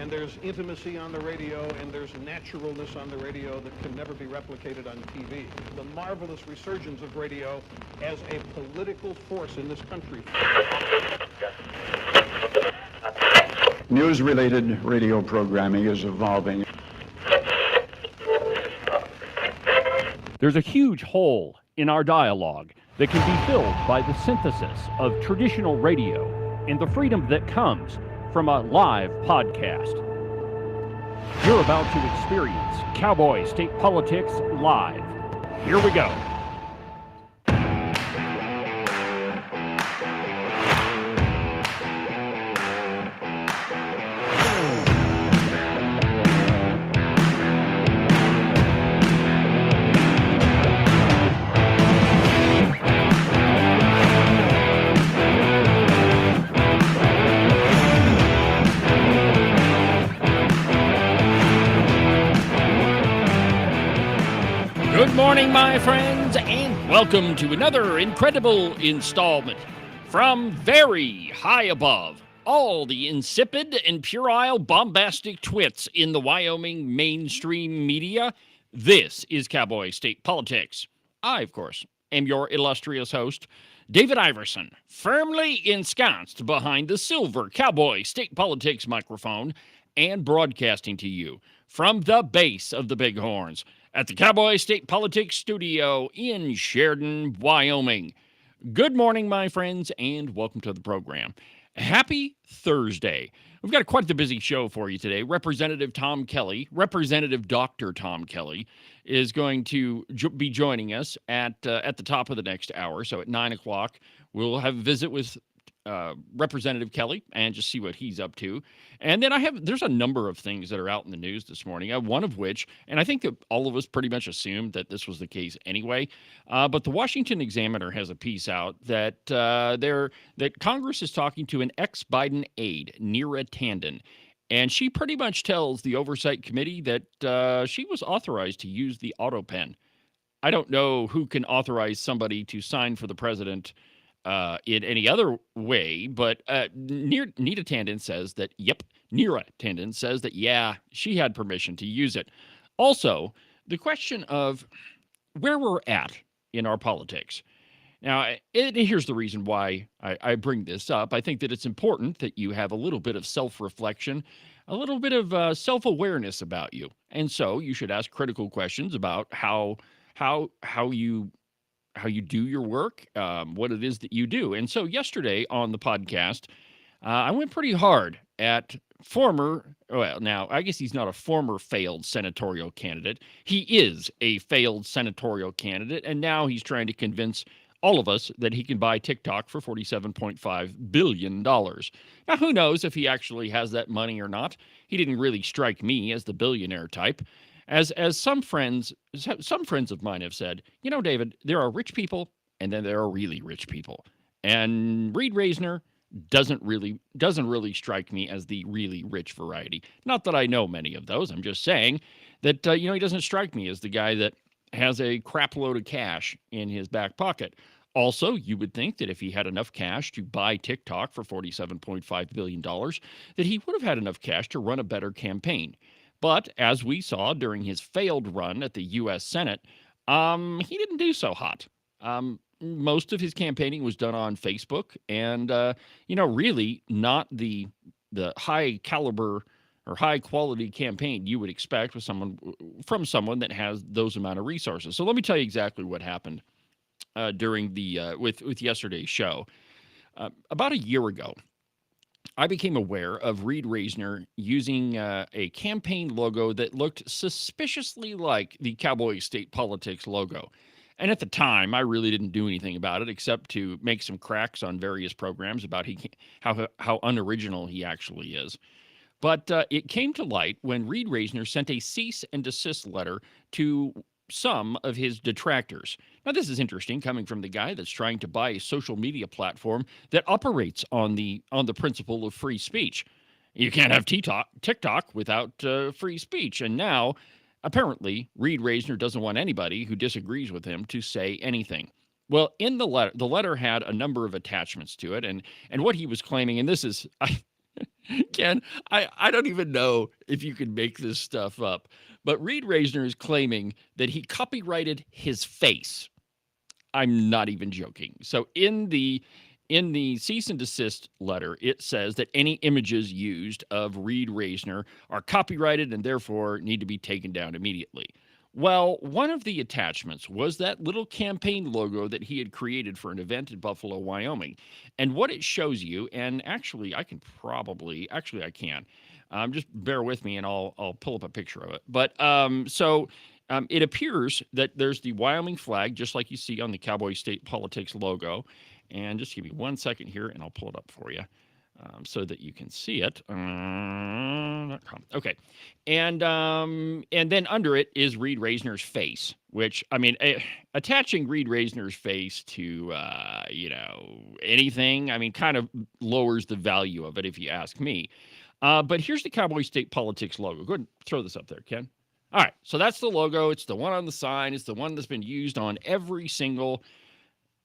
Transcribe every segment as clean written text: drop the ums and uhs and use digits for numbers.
and there's intimacy on the radio, and there's naturalness on the radio that can never be replicated on TV. The marvelous resurgence of radio as a political force in this country. News-related radio programming is evolving. There's a huge hole in our dialogue that can be filled by the synthesis of traditional radio and the freedom that comes from a live podcast. You're about to experience Cowboy State Politics live. Here we go. Good morning, my friends, and welcome to another incredible installment from very high above all the insipid and puerile bombastic twits in the Wyoming mainstream media. This is Cowboy State Politics. I, of course, am your illustrious host, David Iverson, firmly ensconced behind the silver Cowboy State Politics microphone and broadcasting to you from the base of the Bighorns at the Cowboy State Politics Studio in Sheridan, Wyoming. Good morning, my friends, and welcome to the program. Happy Thursday. We've got quite the busy show for you today. Representative Tom Kelly, Representative Dr. Tom Kelly, is going to be joining us at the top of the next hour. So at 9 o'clock, we'll have a visit with Representative Kelly and just see what he's up to. And then there's a number of things that are out in the news this morning, one of which, and I think that all of us pretty much assumed that this was the case anyway, but the Washington Examiner has a piece out that that Congress is talking to an ex-Biden aide, Neera Tanden, and she pretty much tells the Oversight Committee that she was authorized to use the auto pen. I don't know who can authorize somebody to sign for the president in any other way, but Neera Tanden says that, yeah, she had permission to use it. Also, the question of where we're at in our politics. Now, here's the reason why I bring this up. I think that it's important that you have a little bit of self-reflection, a little bit of self-awareness about you. And so you should ask critical questions about how you do your work, what it is that you do. And so yesterday on the podcast, I went pretty hard at now, I guess he's not a former failed senatorial candidate. He is a failed senatorial candidate, and now he's trying to convince all of us that he can buy TikTok for $47.5 billion. Now, who knows if he actually has that money or not? He didn't really strike me as the billionaire type. As some friends of mine have said, you know, David, there are rich people and then there are really rich people. And Reed Reisner doesn't really strike me as the really rich variety. Not that I know many of those. I'm just saying that, he doesn't strike me as the guy that has a crap load of cash in his back pocket. Also, you would think that if he had enough cash to buy TikTok for $47.5 billion, that he would have had enough cash to run a better campaign. But as we saw during his failed run at the U.S. Senate, he didn't do so hot. Most of his campaigning was done on Facebook and, really not the high caliber or high quality campaign you would expect from someone that has those amount of resources. So let me tell you exactly what happened during with yesterday's show. About a year ago, I became aware of Reed Reisner using a campaign logo that looked suspiciously like the Cowboy State Politics logo. And at the time, I really didn't do anything about it except to make some cracks on various programs about how unoriginal he actually is. But it came to light when Reed Reisner sent a cease and desist letter to some of his detractors. Now, this is interesting coming from the guy that's trying to buy a social media platform that operates on the principle of free speech. You can't have TikTok without free speech. And now, apparently, Reed Reisner doesn't want anybody who disagrees with him to say anything. Well, in the letter had a number of attachments to it, and what he was claiming, and this is Ken, I don't even know if you can make this stuff up, but Reed Reisner is claiming that he copyrighted his face. I'm not even joking. So in the cease and desist letter, it says that any images used of Reed Reisner are copyrighted and therefore need to be taken down immediately. Well, one of the attachments was that little campaign logo that he had created for an event in Buffalo, Wyoming. And what it shows you, and actually, I can. Just bear with me and I'll pull up a picture of it. But it appears that there's the Wyoming flag, just like you see on the Cowboy State Politics logo. And just give me 1 second here, and I'll pull it up for you so that you can see it. Okay, and then under it is Reed Reisner's face, which I mean, attaching Reed Reisner's face to anything, I mean, kind of lowers the value of it, if you ask me. But here's the Cowboy State Politics logo. Go ahead and throw this up there, Ken. All right, so that's the logo. It's the one on the sign. It's the one that's been used on every single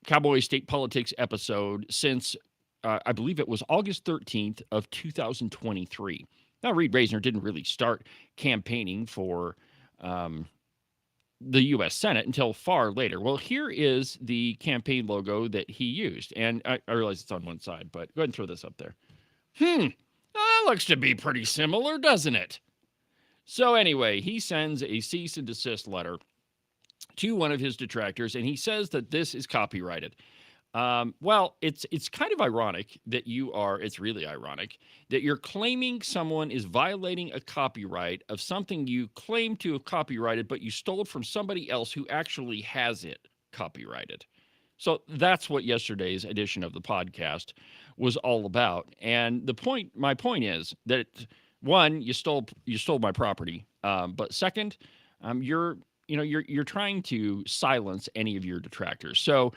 Cowboy State Politics episode since I believe it was August 13th of 2023. Now, Reed Reisner didn't really start campaigning for the U.S. Senate until far later. Well, here is the campaign logo that he used. And I realize it's on one side, but go ahead and throw this up there. That looks to be pretty similar, doesn't it? So anyway, he sends a cease and desist letter to one of his detractors, and he says that this is copyrighted. Well, it's kind of ironic that it's really ironic that you're claiming someone is violating a copyright of something you claim to have copyrighted, but you stole it from somebody else who actually has it copyrighted. So that's what yesterday's edition of the podcast was all about. And my point is that one, you stole my property, but second, you're trying to silence any of your detractors. So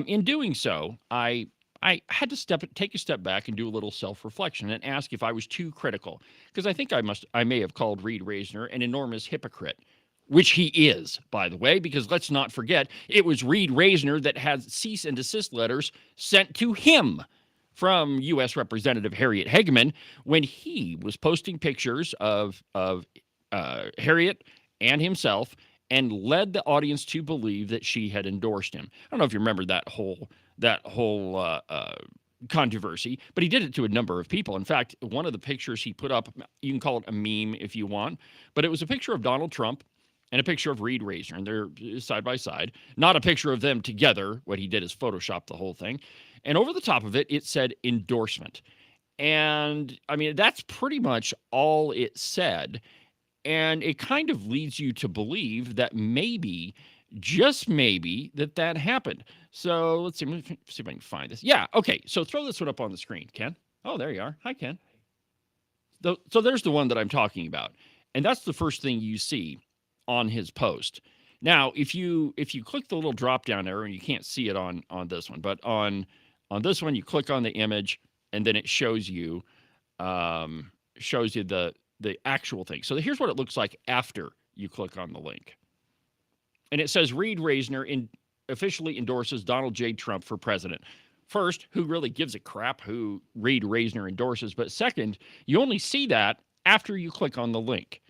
in doing so, I had to take a step back and do a little self-reflection and ask if I was too critical, because I think I may have called Reed Reisner an enormous hypocrite, which he is, by the way, because let's not forget, it was Reed Reisner that had cease and desist letters sent to him from U.S. Representative Harriet Hageman when he was posting pictures of Harriet and himself and led the audience to believe that she had endorsed him. I don't know if you remember that whole controversy, but he did it to a number of people. In fact, one of the pictures he put up, you can call it a meme if you want, but it was a picture of Donald Trump and a picture of Reed Reisner, and they're side by side. Not a picture of them together. What he did is Photoshop the whole thing. And over the top of it, it said endorsement. And I mean, that's pretty much all it said. And it kind of leads you to believe that maybe, just maybe, that happened. So let's see if I can find this. Yeah, okay. So throw this one up on the screen, Ken. Oh, there you are. Hi, Ken. So there's the one that I'm talking about. And that's the first thing you see on his post. Now, if you click the little drop-down arrow, and you can't see it on this one, but on this one, you click on the image, and then it shows you the actual thing. So here's what it looks like after you click on the link. And it says Reed Reisner officially endorses Donald J. Trump for president. First, who really gives a crap who Reed Reisner endorses? But second, you only see that after you click on the link.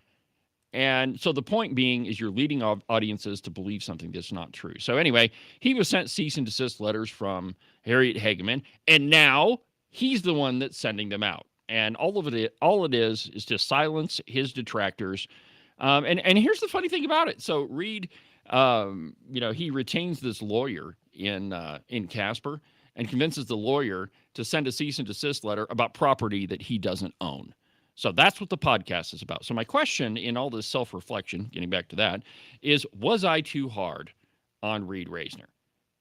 And so the point being is you're leading audiences to believe something that's not true. So anyway, he was sent cease and desist letters from Harriet Hageman, and now he's the one that's sending them out. And all it is to silence his detractors. And here's the funny thing about it. So Reed, he retains this lawyer in Casper and convinces the lawyer to send a cease and desist letter about property that he doesn't own. So that's what the podcast is about. So my question in all this self-reflection, getting back to that, is was I too hard on Reed Reisner?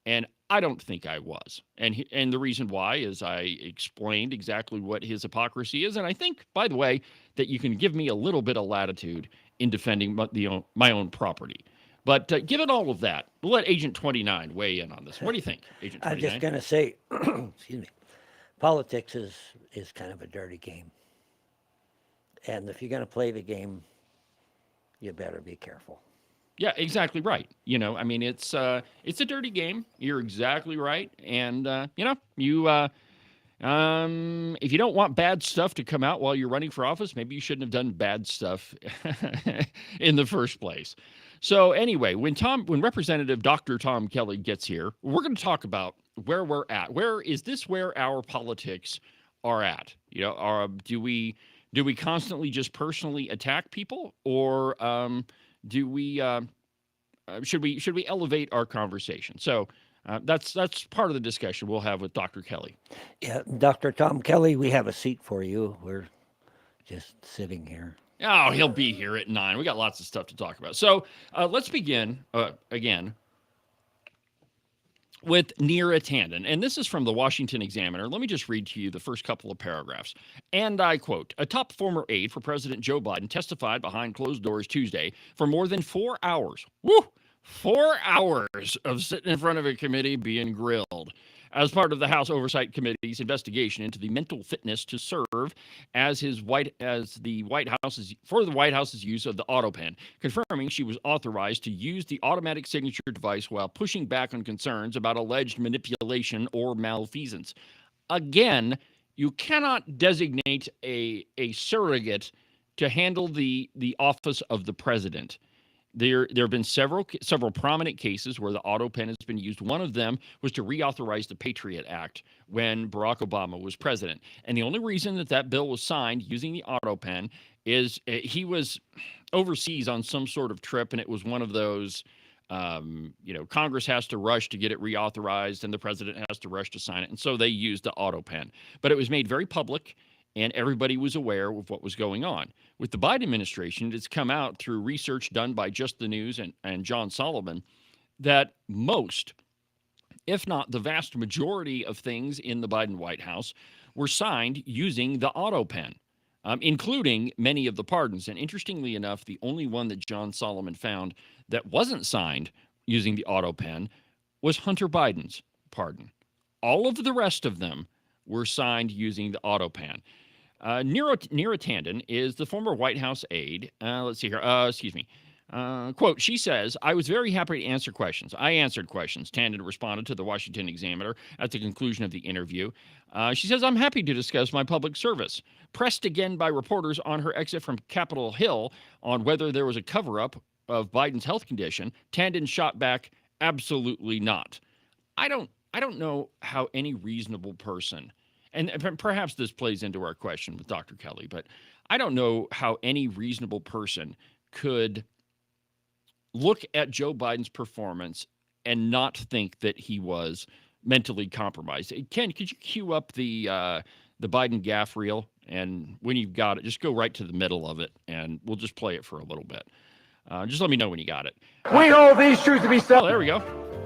And I don't think I was. And the reason why is I explained exactly what his hypocrisy is. And I think, by the way, that you can give me a little bit of latitude in defending my own property. But given all of that, we'll let Agent 29 weigh in on this. What do you think, Agent 29? I'm just going to say, excuse me, politics is kind of a dirty game. And if you're going to play the game, you better be careful. Yeah, exactly right. I mean, it's a dirty game. You're exactly right. And, If you don't want bad stuff to come out while you're running for office, maybe you shouldn't have done bad stuff in the first place. So anyway, when Representative Dr. Tom Kelly gets here, we're going to talk about where we're at. Where our politics are at? Do we constantly just personally attack people, or do we should we elevate our conversation? So that's part of the discussion we'll have with Dr. Kelly. Yeah, Dr. Tom Kelly, we have a seat for you. We're just sitting here. Oh, he'll be here at 9. We got lots of stuff to talk about. So let's begin again with Neera Tanden. And this is from the Washington Examiner. Let me just read to you the first couple of paragraphs. And I quote, "A top former aide for President Joe Biden testified behind closed doors Tuesday for more than 4 hours. Woo! 4 hours of sitting in front of a committee being grilled as part of the House Oversight Committee's investigation into the mental fitness to serve as the White House's use of the auto pen, confirming she was authorized to use the automatic signature device while pushing back on concerns about alleged manipulation or malfeasance. Again, you cannot designate a surrogate to handle the office of the president. There have been several prominent cases where the auto pen has been used. One of them was to reauthorize the Patriot Act when Barack Obama was president. And the only reason that bill was signed using the auto pen is he was overseas on some sort of trip, and it was one of those, Congress has to rush to get it reauthorized, and the president has to rush to sign it. And so they used the auto pen. But it was made very public, and everybody was aware of what was going on. With the Biden administration, it's come out through research done by Just the News and John Solomon that most, if not the vast majority of things in the Biden White House were signed using the auto pen, including many of the pardons. And interestingly enough, the only one that John Solomon found that wasn't signed using the auto pen was Hunter Biden's pardon. All of the rest of them were signed using the auto pen. Neera Tanden is the former White House aide. Let's see here. Quote, she says, "I was very happy to answer questions. I answered questions," Tanden responded to the Washington Examiner at the conclusion of the interview. She says, "I'm happy to discuss my public service." Pressed again by reporters on her exit from Capitol Hill on whether there was a cover-up of Biden's health condition, Tanden shot back, "Absolutely not." I don't know how any reasonable person, and perhaps this plays into our question with Dr. Kelly, but I don't know how any reasonable person could look at Joe Biden's performance and not think that he was mentally compromised. Ken, could you cue up the Biden gaffe reel? And when you've got it, just go right to the middle of it, and we'll just play it for a little bit. Just let me know when you got it. We hold these truths to be self. Oh, there we go.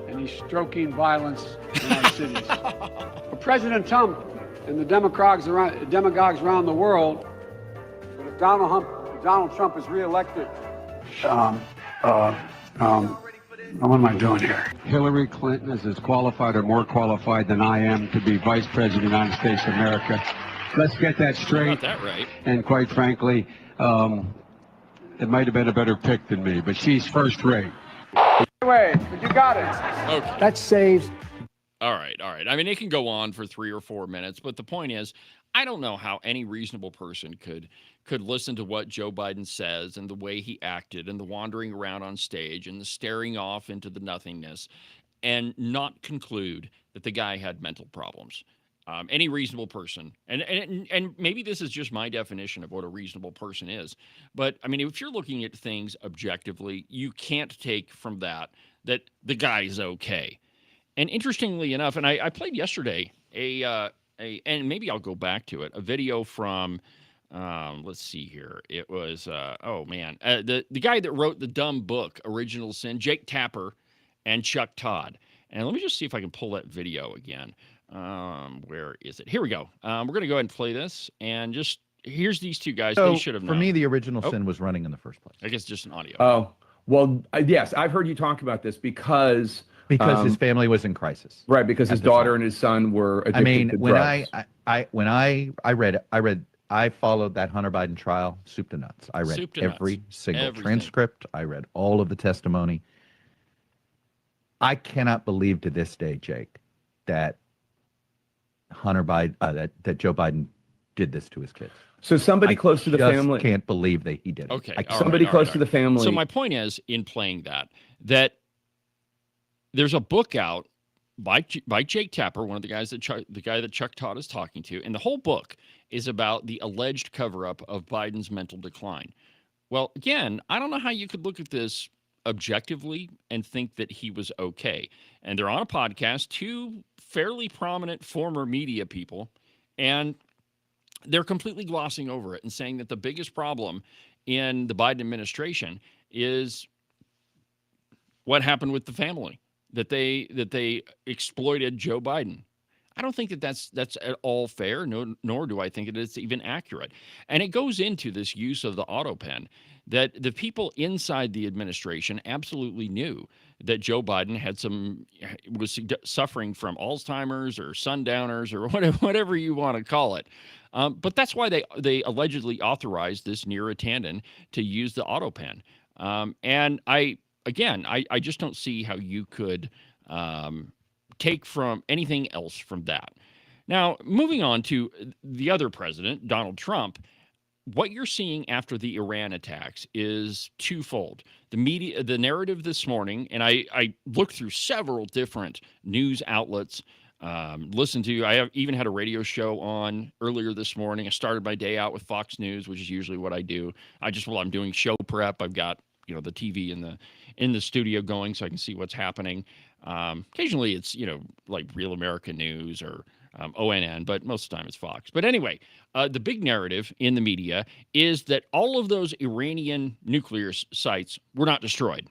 And he's stroking violence in our cities. For President Trump and the demagogues around the world, but if Donald Trump is reelected, what am I doing here? Hillary Clinton is as qualified or more qualified than I am to be Vice President of the United States of America. Let's get that straight. Got that right. And quite frankly, it might have been a better pick than me, but she's first rate. Anyway, but you got it. Okay. That saves. All right. I mean, it can go on for 3 or 4 minutes, but the point is, I don't know how any reasonable person could listen to what Joe Biden says and the way he acted and the wandering around on stage and the staring off into the nothingness and not conclude that the guy had mental problems. Any reasonable person, and maybe this is just my definition of what a reasonable person is, but I mean, if you're looking at things objectively, you can't take from that the guy's okay. And interestingly enough, and I played yesterday and maybe I'll go back to it, a video from, let's see here. It was, the guy that wrote the dumb book, Original Sin, Jake Tapper and Chuck Todd. And let me just see if I can pull that video again. Where is it? Here we go. We're going to go ahead and play this. And just, here's these two guys. So they should have known. For me, the Original Sin was running in the first place. I guess just an audio. Oh, well, yes, I've heard you talk about this because his family was in crisis. Right, because his daughter and his son were addicted to drugs. I followed that Hunter Biden trial soup to nuts. I read every single transcript. I read all of the testimony. I cannot believe to this day, Jake, that Hunter Biden, that Joe Biden did this to his kids. So somebody close to the family can't believe that he did it. Okay. Somebody close to the family. So my point is, in playing that there's a book out by Jake Tapper, one of the guys that Chuck Todd is talking to, and the whole book is about the alleged cover-up of Biden's mental decline. Well, again, I don't know how you could look at this objectively and think that he was okay. And they're on a podcast, two fairly prominent former media people, and they're completely glossing over it and saying that the biggest problem in the Biden administration is what happened with the family, that they exploited Joe Biden. I don't think that that's at all fair, nor do I think that it's even accurate. And it goes into this use of the auto pen, that the people inside the administration absolutely knew that Joe Biden was suffering from Alzheimer's or sundowners or whatever you want to call it. But that's why they allegedly authorized this Neera Tanden to use the auto pen. And I just don't see how you could take from anything else from that. Now, moving on to the other president, Donald Trump, what you're seeing after the Iran attacks is twofold. The narrative this morning, and I looked through several different news outlets, I even had a radio show on earlier this morning. I started my day out with Fox News, which is usually what I do. While I'm doing show prep, I've got the TV in the studio going so I can see what's happening. Occasionally it's like Real American News or ONN, but most of the time it's Fox. But anyway, the big narrative in the media is that all of those Iranian nuclear sites were not destroyed,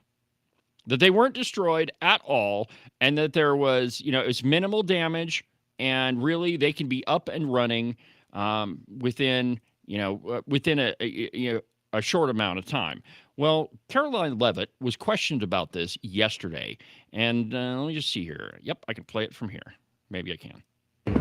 that they weren't destroyed at all, and that there was, it's minimal damage, and really they can be up and running within a short amount of time. Well, Caroline Leavitt was questioned about this yesterday, and let me just see here. Yep, I can play it from here. Maybe I can.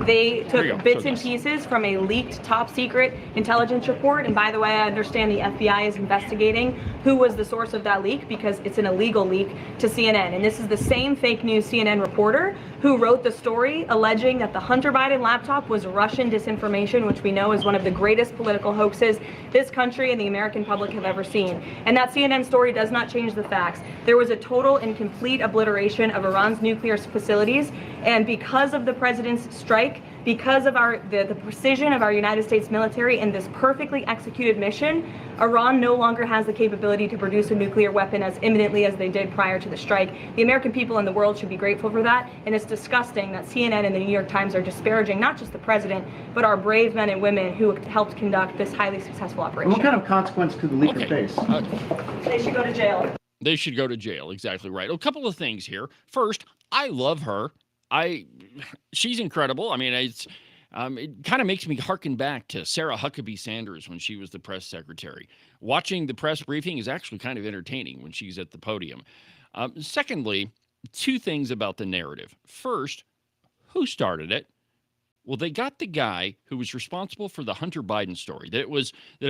They took bits and pieces from a leaked top secret intelligence report. And by the way, I understand the FBI is investigating who was the source of that leak because it's an illegal leak to CNN. And this is the same fake news CNN reporter who wrote the story alleging that the Hunter Biden laptop was Russian disinformation, which we know is one of the greatest political hoaxes this country and the American public have ever seen. And that CNN story does not change the facts. There was a total and complete obliteration of Iran's nuclear facilities. And because of the president's strike, because of the precision of our United States military and this perfectly executed mission, Iran no longer has the capability to produce a nuclear weapon as imminently as they did prior to the strike. The American people and the world should be grateful for that, and it's disgusting that CNN and the New York Times are disparaging not just the president, but our brave men and women who helped conduct this highly successful operation. And what kind of consequence could the leaker face? They should go to jail. They should go to jail, exactly right. A couple of things here. First, I love her. She's incredible. I mean, it kind of makes me harken back to Sarah Huckabee Sanders when she was the press secretary. Watching the press briefing is actually kind of entertaining when she's at the podium. Secondly, two things about the narrative. First, who started it? Well, they got the guy who was responsible for the Hunter Biden story, that it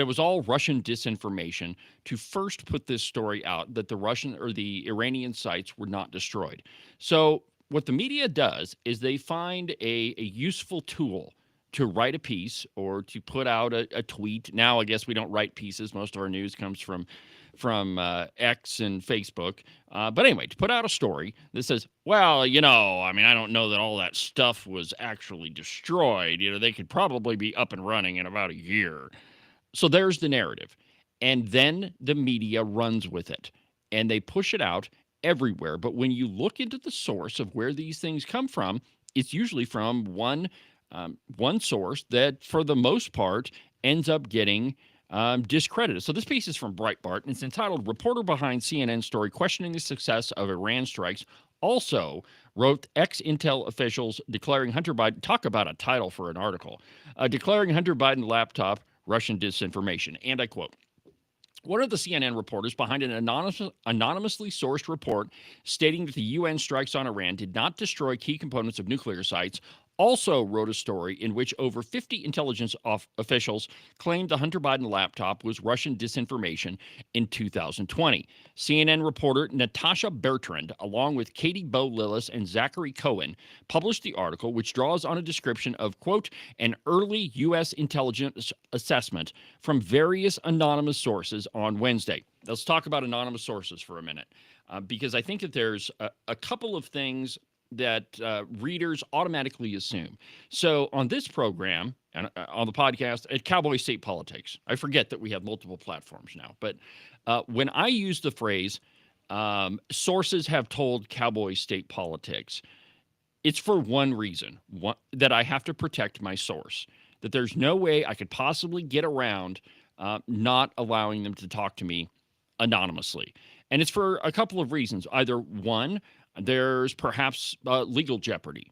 was all Russian disinformation, to first put this story out that the Iranian sites were not destroyed. So what the media does is they find a useful tool to write a piece or to put out a tweet. Now, I guess we don't write pieces. Most of our news comes from X and Facebook. But anyway, to put out a story that says, well, I don't know that all that stuff was actually destroyed. They could probably be up and running in about a year. So there's the narrative. And then the media runs with it and they push it out everywhere. But when you look into the source of where these things come from, it's usually from one source that, for the most part, ends up getting discredited. So this piece is from Breitbart, and it's entitled "Reporter Behind CNN Story Questioning the Success of Iran Strikes." Also wrote ex-Intel officials declaring Hunter Biden, talk about a title for an article, declaring Hunter Biden laptop Russian disinformation. And I quote, "One of the CNN reporters behind an anonymously sourced report stating that the UN strikes on Iran did not destroy key components of nuclear sites also wrote a story in which over 50 intelligence officials claimed the Hunter Biden laptop was Russian disinformation in 2020. CNN reporter Natasha Bertrand, along with Katie Bo Lillis and Zachary Cohen, published the article, which draws on a description of, quote, an early U.S. intelligence assessment from various anonymous sources on Wednesday. Let's talk about anonymous sources for a minute, because I think that there's a couple of things that readers automatically assume. So on this program and on the podcast at Cowboy State Politics, I forget that we have multiple platforms now, but when I use the phrase sources have told Cowboy State Politics, it's for one reason, that I have to protect my source, that there's no way I could possibly get around not allowing them to talk to me anonymously. And it's for a couple of reasons. Either one, there's perhaps legal jeopardy.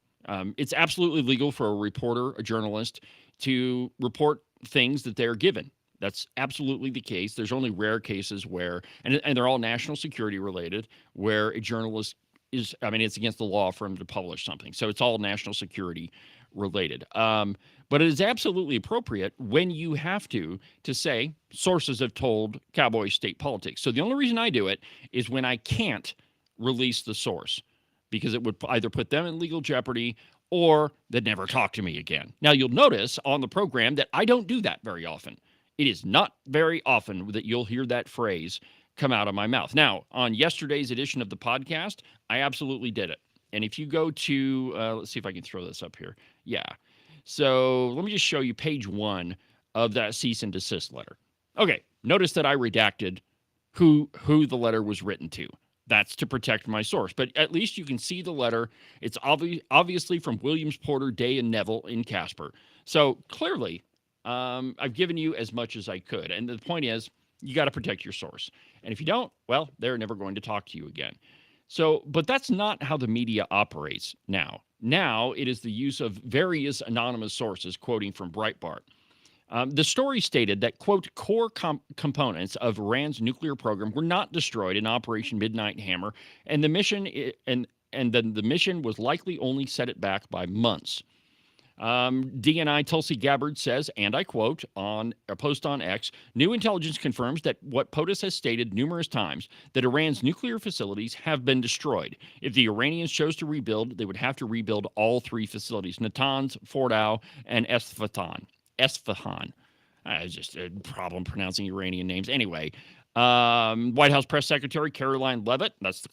It's absolutely legal for a reporter, a journalist, to report things that they're given. That's absolutely the case. There's only rare cases where, and they're all national security related, where a journalist is, it's against the law for him to publish something. So it's all national security related. But it is absolutely appropriate when you have to say sources have told Cowboy State Politics. So the only reason I do it is when I can't release the source, because it would either put them in legal jeopardy or they'd never talk to me again. Now, you'll notice on the program that I don't do that very often. It is not very often that you'll hear that phrase come out of my mouth. Now, on yesterday's edition of the podcast, I absolutely did it. And if you go to, let's see if I can throw this up here. Yeah. So let me just show you page 1 of that cease and desist letter. Okay. Notice that I redacted who the letter was written to. That's to protect my source. But at least you can see the letter. It's obviously from Williams, Porter, Day, and Neville in Casper. So clearly, I've given you as much as I could. And the point is, you got to protect your source. And if you don't, well, they're never going to talk to you again. So, but that's not how the media operates now. Now it is the use of various anonymous sources, quoting from Breitbart. The story stated that, quote, core components of Iran's nuclear program were not destroyed in Operation Midnight Hammer, and the mission and then the mission was likely only set it back by months. DNI Tulsi Gabbard says, and I quote on a post on X, new intelligence confirms that what POTUS has stated numerous times, that Iran's nuclear facilities have been destroyed. If the Iranians chose to rebuild, they would have to rebuild all 3 facilities, Natanz, Fordow, and Esfahan. It's just a problem pronouncing Iranian names. Anyway, White House Press Secretary Caroline Leavitt, that's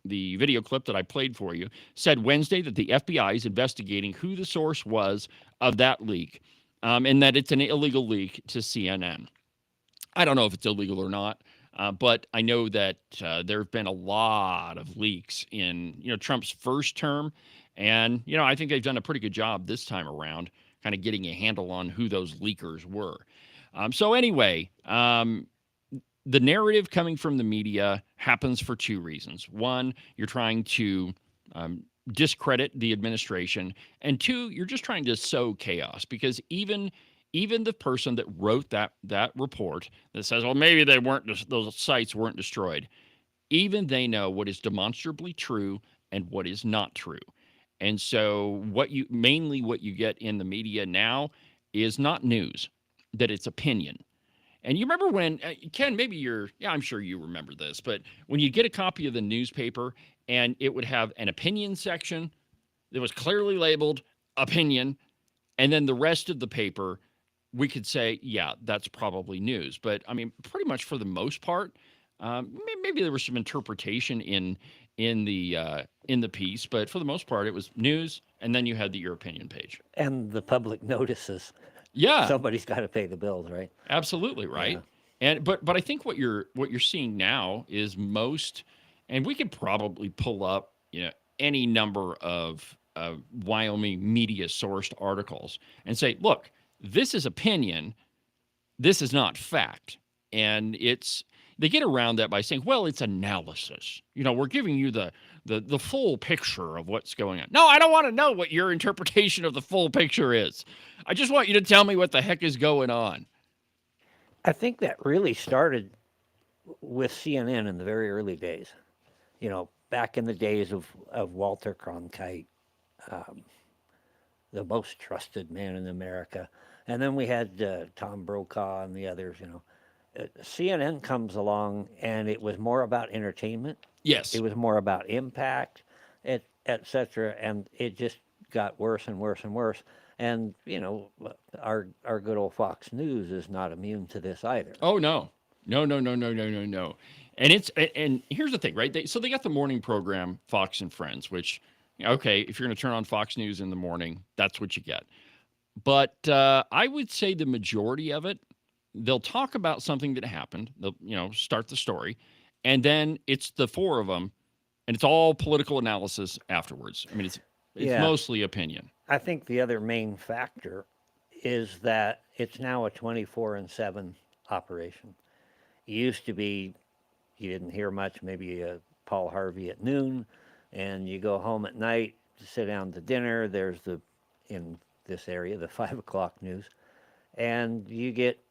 the video clip that I played for you, said Wednesday that the FBI is investigating who the source was of that leak, and that it's an illegal leak to CNN. I don't know if it's illegal or not, but I know that there have been a lot of leaks in Trump's first term, and I think they've done a pretty good job this time around, kind of getting a handle on who those leakers were. So anyway, the narrative coming from the media happens for 2 reasons. One, you're trying to discredit the administration, and 2, you're just trying to sow chaos, because even the person that wrote that report that says, well, maybe those sites weren't destroyed, even they know what is demonstrably true and what is not true. And so what you get in the media now is not news, that it's opinion. And you remember when, Ken, I'm sure you remember this, but when you get a copy of the newspaper and it would have an opinion section that was clearly labeled opinion, and then the rest of the paper, we could say, yeah, that's probably news. But pretty much for the most part, maybe there was some interpretation in the piece, but for the most part, it was news, and then you had your opinion page. And the public notices. Yeah. Somebody's got to pay the bills, right? Absolutely, right. Yeah. But I think what you're seeing now is most, and we could probably pull up, any number of Wyoming media sourced articles and say, look, this is opinion, this is not fact. And they get around that by saying, well, it's analysis. We're giving you the full picture of what's going on. No, I don't want to know what your interpretation of the full picture is. I just want you to tell me what the heck is going on. I think that really started with CNN in the very early days. Back in the days of Walter Cronkite, the most trusted man in America. And then we had Tom Brokaw and the others, CNN comes along, and it was more about entertainment. Yes. It was more about impact, et cetera, and it just got worse and worse and worse. And, our good old Fox News is not immune to this either. Oh, no. No. And here's the thing, right? So they got the morning program, Fox and Friends, which, okay, if you're going to turn on Fox News in the morning, that's what you get. But I would say the majority of it, they'll talk about something that happened. They'll, start the story. And then it's the four of them, and it's all political analysis afterwards. I mean, it's mostly opinion. I think the other main factor is that it's now a 24/7 operation. It used to be you didn't hear much, maybe Paul Harvey at noon, and you go home at night to sit down to dinner. There's in this area, the 5 o'clock news, and you get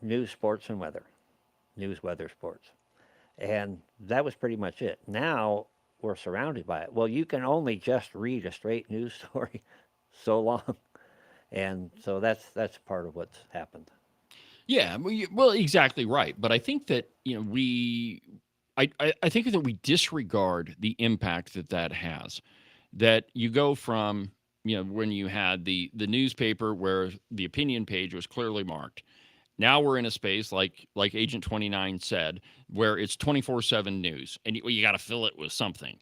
news, sports, and weather. News, weather, sports. And that was pretty much it. Now we're surrounded by it. Well, you can only just read a straight news story so long. And so that's part of what's happened. Yeah, well, exactly right. But I think that, I think that we disregard the impact that has. That you go from, when you had the newspaper where the opinion page was clearly marked. Now we're in a space like Agent 29 said, where it's 24/7 news, and you got to fill it with something.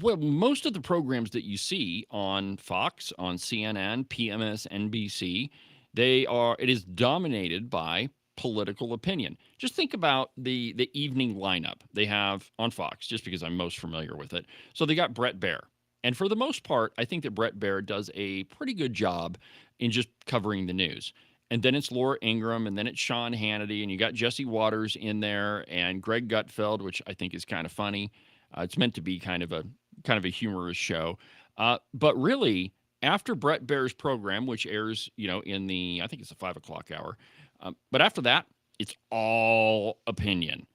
Well, most of the programs that you see on Fox, on CNN, PMS, NBC, it is dominated by political opinion. Just think about the evening lineup they have on Fox, just because I'm most familiar with it. So they got Bret Baier. And for the most part, I think that Bret Baier does a pretty good job in just covering the news. And then it's Laura Ingraham, and then it's Sean Hannity, and you got Jesse Waters in there, and Greg Gutfeld, which I think is kind of funny. It's meant to be kind of a humorous show. But really, after Bret Baier's program, which airs, in I think it's the 5 o'clock hour. But after that, it's all opinion.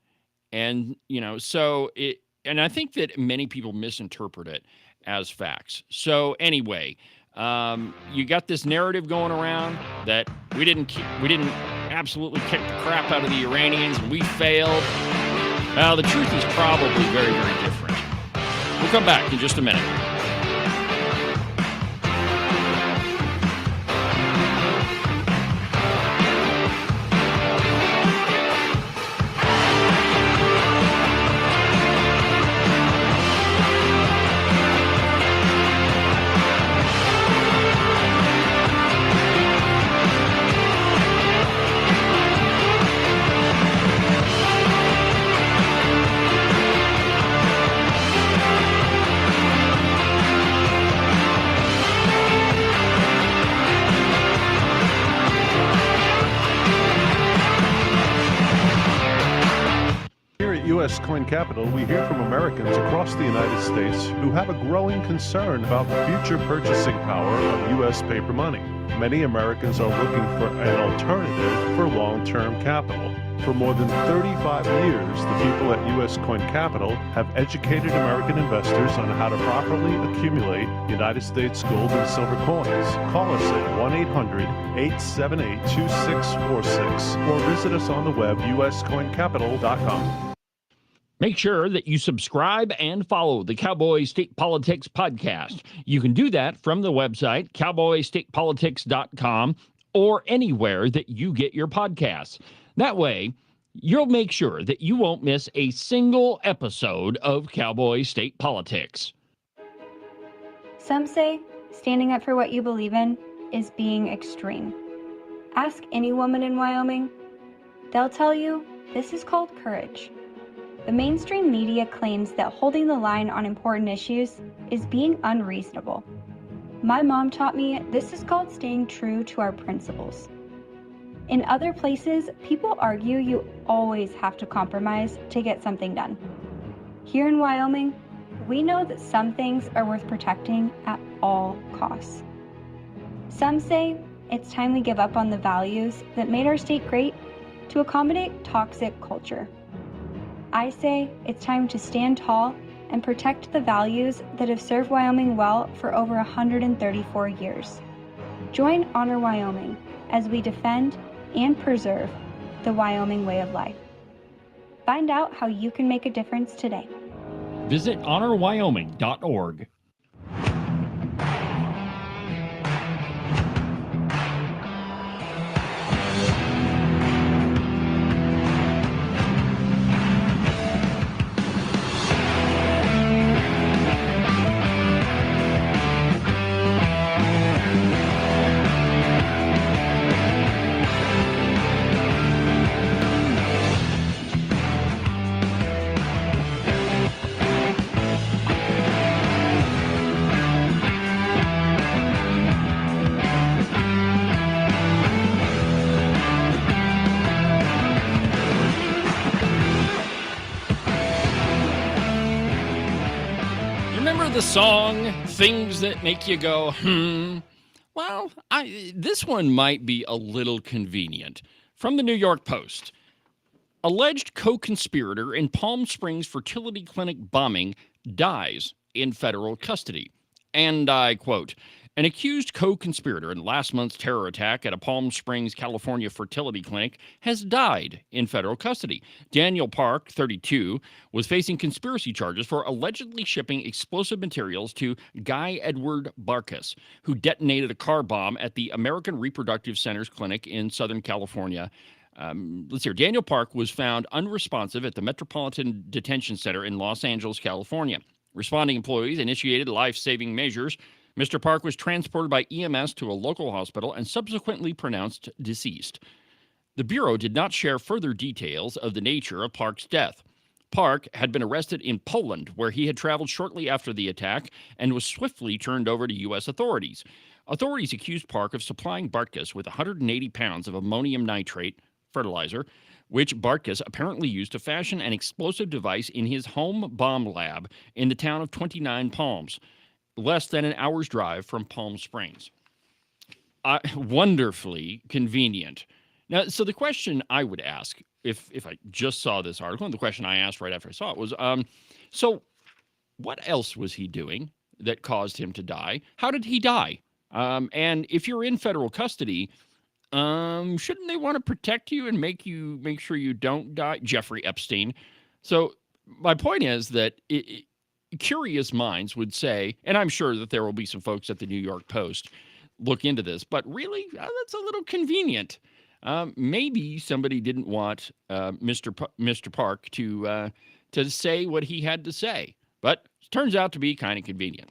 And, and I think that many people misinterpret it as facts. So anyway, you got this narrative going around that we didn't absolutely kick the crap out of the Iranians and we failed. Well, the truth is probably very, very different. We'll come back in just a minute. U.S. Coin Capital, we hear from Americans across the United States who have a growing concern about the future purchasing power of U.S. paper money. Many Americans are looking for an alternative for long-term capital. For more than 35 years, the people at U.S. Coin Capital have educated American investors on how to properly accumulate United States gold and silver coins. Call us at 1-800-878-2646 or visit us on the web, uscoincapital.com. Make sure that you subscribe and follow the Cowboy State Politics podcast. You can do that from the website, cowboystatepolitics.com, or anywhere that you get your podcasts. That way, you'll make sure that you won't miss a single episode of Cowboy State Politics. Some say standing up for what you believe in is being extreme. Ask any woman in Wyoming. They'll tell you this is called courage. The mainstream media claims that holding the line on important issues is being unreasonable. My mom taught me this is called staying true to our principles. In other places, people argue you always have to compromise to get something done. Here in Wyoming, we know that some things are worth protecting at all costs. Some say it's time we give up on the values that made our state great to accommodate toxic culture. I say it's time to stand tall and protect the values that have served Wyoming well for over 134 years. Join Honor Wyoming as we defend and preserve the Wyoming way of life. Find out how you can make a difference today. Visit honorwyoming.org. The song, Things That Make You Go, Well, this one might be a little convenient. From the New York Post. Alleged co-conspirator in Palm Springs fertility clinic bombing dies in federal custody. And I quote, an accused co-conspirator in last month's terror attack at a Palm Springs, California fertility clinic has died in federal custody. Daniel Park, 32, was facing conspiracy charges for allegedly shipping explosive materials to Guy Edward Barkas, who detonated a car bomb at the American Reproductive Centers clinic in Southern California. Let's hear. Daniel Park was found unresponsive at the Metropolitan Detention Center in Los Angeles, California. Responding employees initiated life-saving measures. Mr. Park was transported by EMS to a local hospital and subsequently pronounced deceased. The Bureau did not share further details of the nature of Park's death. Park had been arrested in Poland, where he had traveled shortly after the attack and was swiftly turned over to U.S. authorities. Authorities accused Park of supplying Barkas with 180 pounds of ammonium nitrate fertilizer, which Barkas apparently used to fashion an explosive device in his home bomb lab in the town of 29 Palms, less than an hour's drive from Palm Springs. Wonderfully convenient. Now, so the question I would ask, if I just saw this article, and the question I asked right after I saw it was, so what else was he doing that caused him to die? How did he die? And if you're in federal custody, shouldn't they want to protect you and make sure you don't die? Jeffrey Epstein. So my point is that curious minds would say, and I'm sure that there will be some folks at the New York Post look into this, but really, that's a little convenient. Maybe somebody didn't want Mr. Park to say what he had to say, but it turns out to be kind of convenient.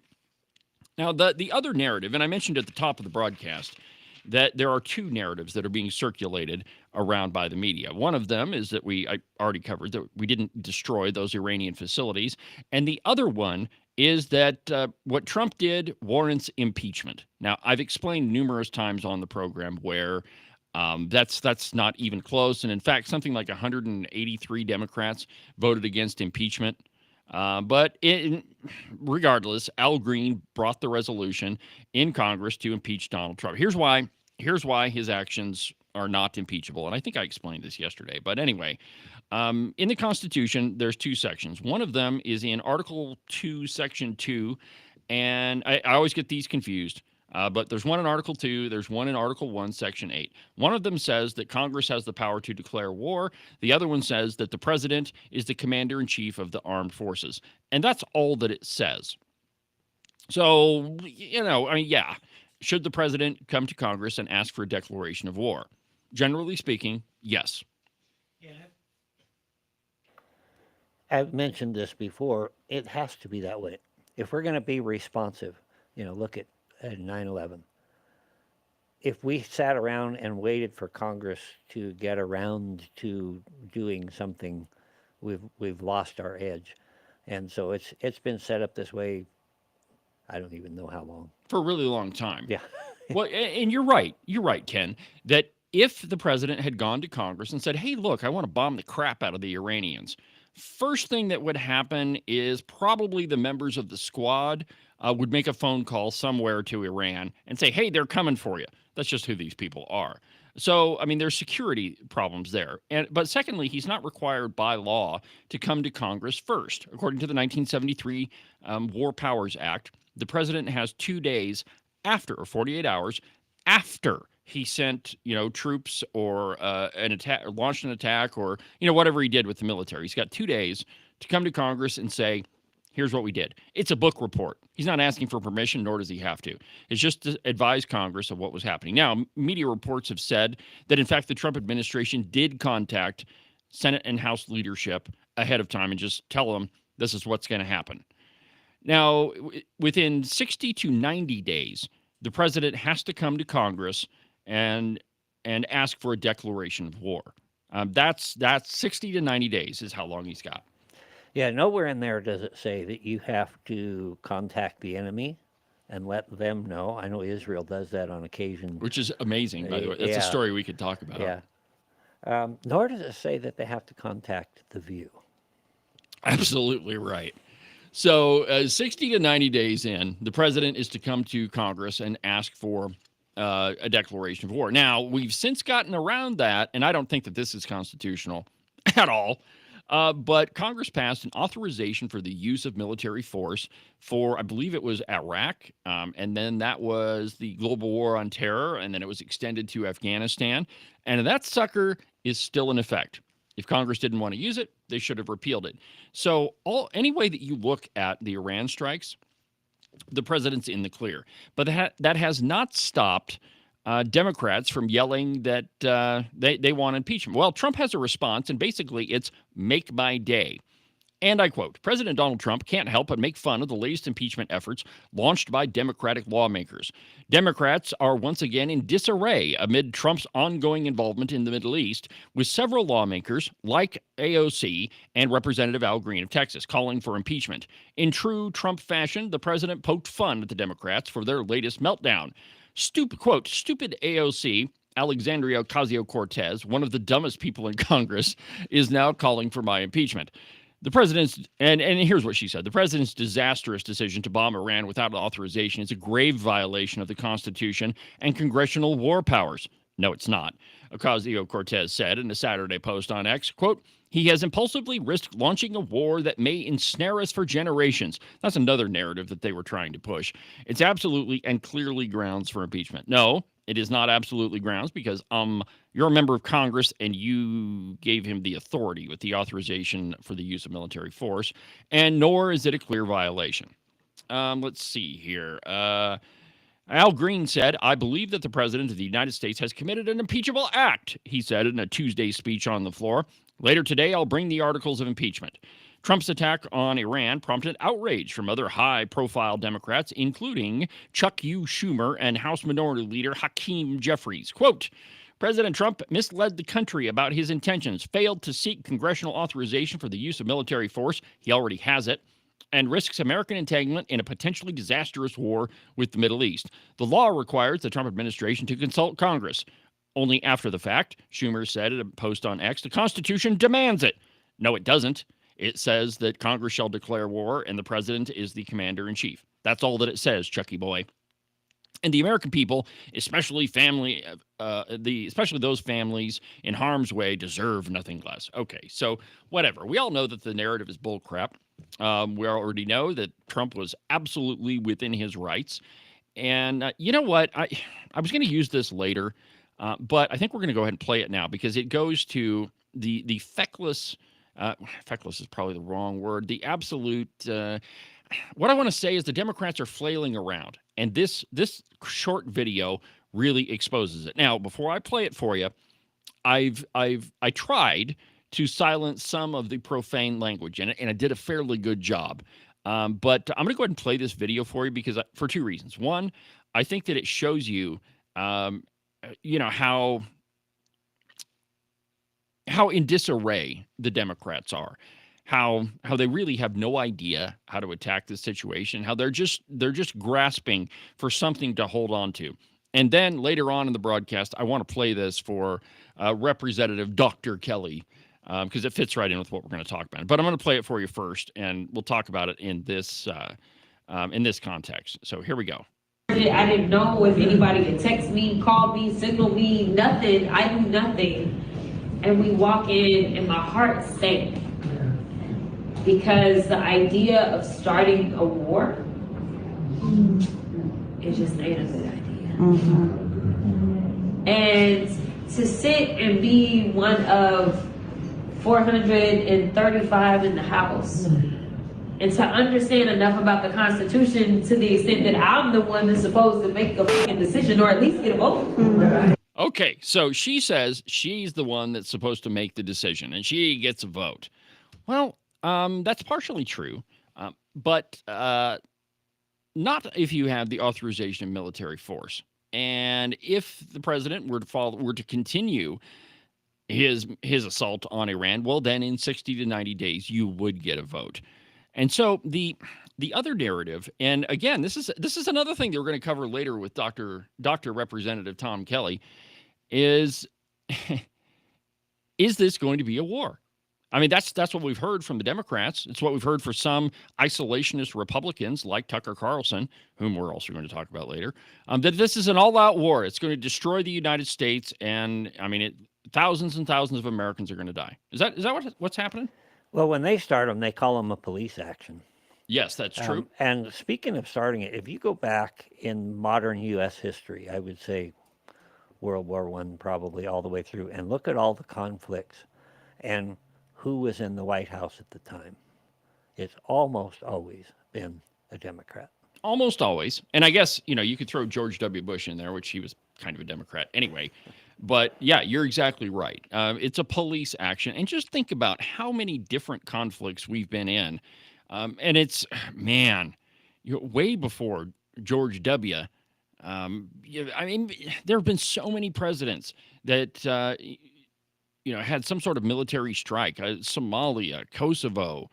Now, the other narrative, and I mentioned at the top of the broadcast, that there are two narratives that are being circulated around by the media. One of them is that I already covered, that we didn't destroy those Iranian facilities. And the other one is that what Trump did warrants impeachment. Now, I've explained numerous times on the program where that's not even close. And in fact, something like 183 Democrats voted against impeachment. But regardless, Al Green brought the resolution in Congress to impeach Donald Trump. Here's why his actions are not impeachable. And I think I explained this yesterday. But anyway, in the Constitution, there's two sections. One of them is in Article 2, Section 2. And I always get these confused. But there's one in Article 2, there's one in Article 1, Section 8. One of them says that Congress has the power to declare war. The other one says that the president is the commander-in-chief of the armed forces. And that's all that it says. So, yeah, should the president come to Congress and ask for a declaration of war? Generally speaking, yes. Yeah. I've mentioned this before. It has to be that way. If we're going to be responsive, look at 9/11. If we sat around and waited for Congress to get around to doing something, we've lost our edge. And so it's been set up this way, I don't even know how long. For a really long time. Yeah. Well, and you're right, Ken, that if the president had gone to Congress and said, hey, look, I want to bomb the crap out of the Iranians, first thing that would happen is probably the members of the squad would make a phone call somewhere to Iran and say, hey, they're coming for you. That's just who these people are. So, I mean, there's security problems there. But secondly, he's not required by law to come to Congress first. According to the 1973 War Powers Act, the president has 2 days after, or 48 hours after he sent, troops or an attack, or launched an attack, or whatever he did with the military. He's got 2 days to come to Congress and say, here's what we did. It's a book report. He's not asking for permission, nor does he have to. It's just to advise Congress of what was happening. Now, media reports have said that, in fact, the Trump administration did contact Senate and House leadership ahead of time and just tell them this is what's going to happen. Now, within 60 to 90 days, the president has to come to Congress and ask for a declaration of war. That's 60 to 90 days is how long he's got. Yeah, nowhere in there does it say that you have to contact the enemy and let them know. I know Israel does that on occasion. Which is amazing, by the way. That's a story we could talk about. Yeah. Nor does it say that they have to contact The View. Absolutely right. So 60 to 90 days in, the president is to come to Congress and ask for a declaration of war. Now, we've since gotten around that, and I don't think that this is constitutional at all. But Congress passed an authorization for the use of military force for, I believe it was Iraq, and then that was the global war on terror, and then it was extended to Afghanistan. And that sucker is still in effect. If Congress didn't want to use it, they should have repealed it. So any way that you look at the Iran strikes, the president's in the clear. But that has not stopped Democrats from yelling that they want impeachment. Well, Trump has a response, and basically it's make my day. And I quote, President Donald Trump can't help but make fun of the latest impeachment efforts launched by Democratic lawmakers. Democrats are once again in disarray amid Trump's ongoing involvement in the Middle East, with several lawmakers, like AOC and Representative Al Green of Texas, calling for impeachment. In true Trump fashion, the president poked fun at the Democrats for their latest meltdown. Stupid AOC, Alexandria Ocasio-Cortez, one of the dumbest people in Congress, is now calling for my impeachment. The president's, and here's what she said, the president's disastrous decision to bomb Iran without authorization is a grave violation of the Constitution and congressional war powers. No, it's not. Ocasio-Cortez said in a Saturday post on X, quote, he has impulsively risked launching a war that may ensnare us for generations. That's another narrative that they were trying to push. It's absolutely and clearly grounds for impeachment. No, it is not absolutely grounds because you're a member of Congress and you gave him the authority with the authorization for the use of military force, and nor is it a clear violation. Let's see here. Al Green said, I believe that the president of the United States has committed an impeachable act, he said in a Tuesday speech on the floor. Later today, I'll bring the articles of impeachment. Trump's attack on Iran prompted outrage from other high-profile Democrats, including Chuck U. Schumer and House Minority Leader Hakeem Jeffries. Quote, President Trump misled the country about his intentions, failed to seek congressional authorization for the use of military force, he already has it, and risks American entanglement in a potentially disastrous war with the Middle East. The law requires the Trump administration to consult Congress. Only after the fact, Schumer said in a post on X, the Constitution demands it. No, it doesn't. It says that Congress shall declare war and the president is the commander-in-chief. That's all that it says, Chucky boy. And the American people, especially those families in harm's way, deserve nothing less. Okay, so whatever. We all know that the narrative is bullcrap. We already know that Trump was absolutely within his rights. And you know what? I was going to use this later, but I think we're going to go ahead and play it now because it goes to the feckless. Feckless is probably the wrong word. The absolute. What I want to say is the Democrats are flailing around, and this short video really exposes it. Now, before I play it for you, I tried to silence some of the profane language, and I did a fairly good job. But I'm going to go ahead and play this video for you because for two reasons. One, I think that it shows you, how in disarray the Democrats are, how they really have no idea how to attack this situation, how they're just grasping for something to hold on to. And then later on in the broadcast, I want to play this for Representative Dr. Kelly because it fits right in with what we're going to talk about. But I'm going to play it for you first, and we'll talk about it in this context. So here we go. I didn't know if anybody could text me, call me, signal me, nothing. I knew nothing. And we walk in and my heart sank. Because the idea of starting a war, it just ain't a good idea. And to sit and be one of 435 in the House, and to understand enough about the Constitution to the extent that I'm the one that's supposed to make a fucking decision or at least get a vote. Okay, so she says she's the one that's supposed to make the decision and she gets a vote. Well, that's partially true, but not if you have the authorization of military force. And if the president were to continue his assault on Iran, well, then in 60 to 90 days, you would get a vote. And so the other narrative, and again, this is another thing that we're going to cover later with Dr. Representative Tom Kelly, is this going to be a war? I mean, that's what we've heard from the Democrats. It's what we've heard for some isolationist Republicans like Tucker Carlson, whom we're also going to talk about later, that this is an all-out war. It's going to destroy the United States, and I mean, thousands and thousands of Americans are going to die. Is that what's happening? Well, when they start them, they call them a police action. Yes, that's true. And speaking of starting it, if you go back in modern U.S. history, I would say World War I probably all the way through, and look at all the conflicts and who was in the White House at the time. It's almost always been a Democrat. Almost always. And I guess, you could throw George W. Bush in there, which he was kind of a Democrat anyway. But yeah, you're exactly right. It's a police action. And just think about how many different conflicts we've been in. And it's, man, way before George W. I mean, there have been so many presidents that, had some sort of military strike. Somalia, Kosovo,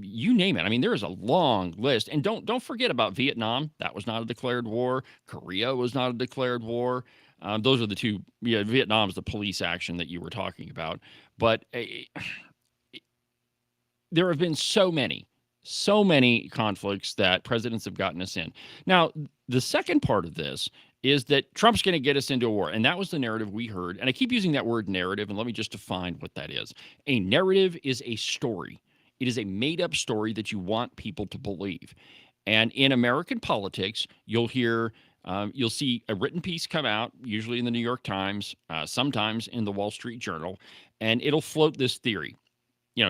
you name it. I mean, there is a long list. And don't forget about Vietnam. That was not a declared war. Korea was not a declared war. Those are the two. Yeah, Vietnam's the police action that you were talking about. But there have been so many conflicts that presidents have gotten us in. Now, the second part of this is that Trump's going to get us into a war. And that was the narrative we heard. And I keep using that word narrative, and let me just define what that is. A narrative is a story. It is a made-up story that you want people to believe. And in American politics, you'll see a written piece come out, usually in the New York Times, sometimes in the Wall Street Journal, and it'll float this theory.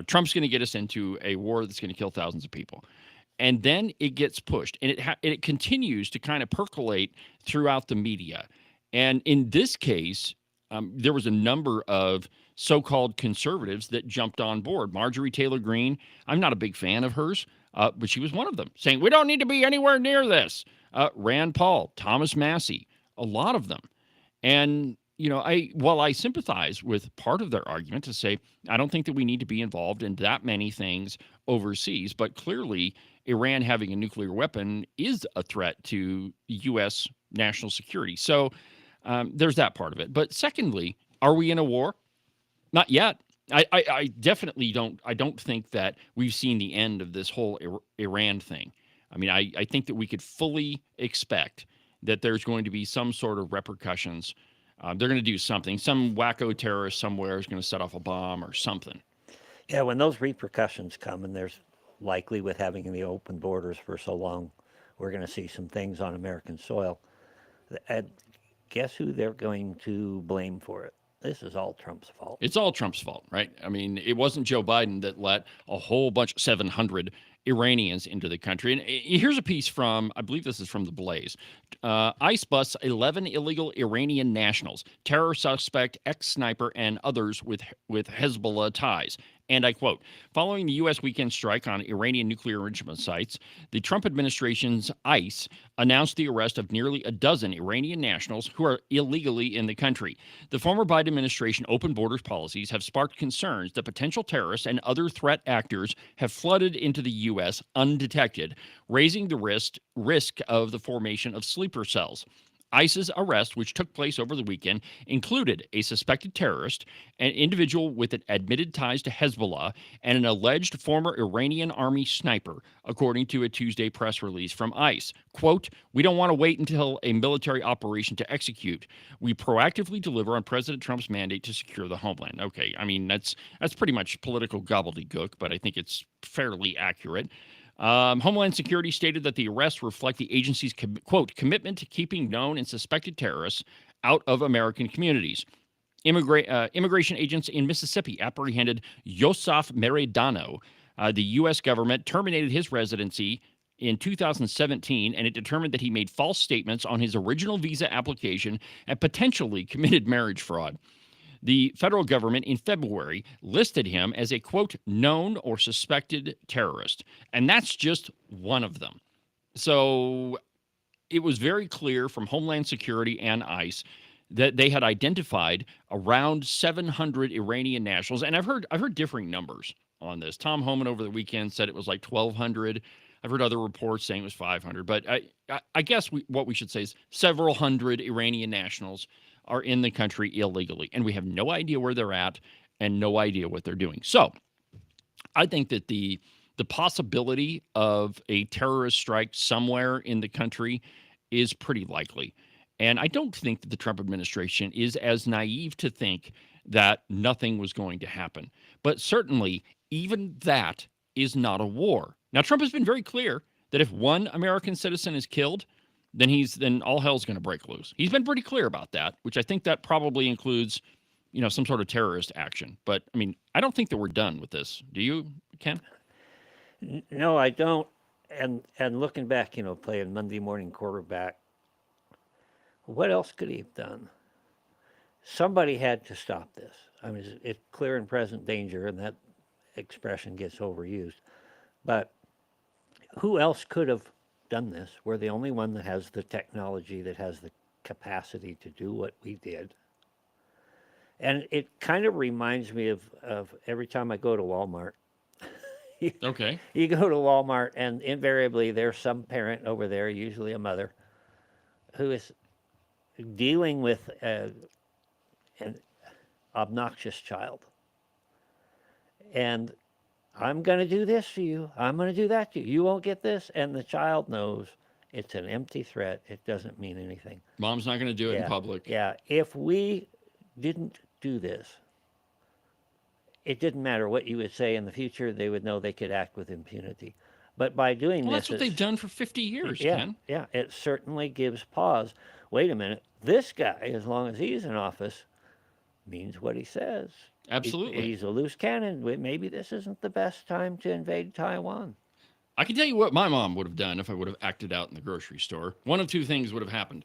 Trump's going to get us into a war that's going to kill thousands of people. And then it gets pushed, and it continues to kind of percolate throughout the media. And in this case, there was a number of so-called conservatives that jumped on board. Marjorie Taylor Greene, I'm not a big fan of hers, but she was one of them, saying, we don't need to be anywhere near this. Rand Paul, Thomas Massey, a lot of them. And, while I sympathize with part of their argument to say, I don't think that we need to be involved in that many things overseas, but clearly Iran having a nuclear weapon is a threat to U.S. national security. So there's that part of it. But secondly, are we in a war? Not yet. I definitely don't. I don't think that we've seen the end of this whole Iran thing. I mean, I think that we could fully expect that there's going to be some sort of repercussions. They're going to do something. Some wacko terrorist somewhere is going to set off a bomb or something. Yeah, when those repercussions come, and there's likely with having the open borders for so long, we're going to see some things on American soil. And guess who they're going to blame for it? This is all Trump's fault. It's all Trump's fault, right? I mean, it wasn't Joe Biden that let a whole bunch, 700 Iranians into the country. And here's a piece from, I believe this is from The Blaze. ICE busts 11 illegal Iranian nationals, terror suspect, ex-sniper, and others with Hezbollah ties. And I quote, following the U.S. weekend strike on Iranian nuclear enrichment sites, the Trump administration's ICE announced the arrest of nearly a dozen Iranian nationals who are illegally in the country. The former Biden administration open borders policies have sparked concerns that potential terrorists and other threat actors have flooded into the U.S. undetected, raising the risk of the formation of sleeper cells. ICE's arrest, which took place over the weekend, included a suspected terrorist, an individual with admitted ties to Hezbollah, and an alleged former Iranian army sniper, according to a Tuesday press release from ICE. Quote, "We don't want to wait until a military operation to execute. We proactively deliver on President Trump's mandate to secure the homeland." Okay, I mean, that's pretty much political gobbledygook, but I think it's fairly accurate. Homeland Security stated that the arrests reflect the agency's, quote, "commitment to keeping known and suspected terrorists out of American communities." Immigration agents in Mississippi apprehended Yosef Meredano. The U.S. government terminated his residency in 2017, and it determined that he made false statements on his original visa application and potentially committed marriage fraud. The federal government in February listed him as a, quote, "known or suspected terrorist." And that's just one of them. So it was very clear from Homeland Security and ICE that they had identified around 700 Iranian nationals. And I've heard differing numbers on this. Tom Homan over the weekend said it was like 1,200. I've heard other reports saying it was 500. But I guess what we should say is several hundred Iranian nationals are in the country illegally, and we have no idea where they're at and no idea what they're doing. So I think that the possibility of a terrorist strike somewhere in the country is pretty likely. And I don't think that the Trump administration is as naive to think that nothing was going to happen. But certainly, even that is not a war. Now, Trump has been very clear that if one American citizen is killed, then all hell's going to break loose. He's been pretty clear about that, which I think that probably includes, some sort of terrorist action. But I mean, I don't think that we're done with this. Do you, Ken? No, I don't. And looking back, playing Monday morning quarterback, what else could he have done? Somebody had to stop this. I mean, it's clear and present danger, and that expression gets overused. But who else could have done this? We're the only one that has the technology, that has the capacity to do what we did. And it kind of reminds me of every time I go to Walmart. Okay. You go to Walmart, and invariably there's some parent over there, usually a mother, who is dealing with an obnoxious child. And I'm going to do this for you. I'm going to do that to you. You won't get this. And the child knows it's an empty threat. It doesn't mean anything. Mom's not going to do it in public. Yeah. If we didn't do this, it didn't matter what you would say in the future. They would know they could act with impunity. But by doing this... that's what they've done for 50 years, Ken. Yeah, it certainly gives pause. Wait a minute. This guy, as long as he's in office, means what he says. Absolutely. He's a loose cannon. Maybe this isn't the best time to invade Taiwan. I can tell you what my mom would have done if I would have acted out in the grocery store. One of two things would have happened.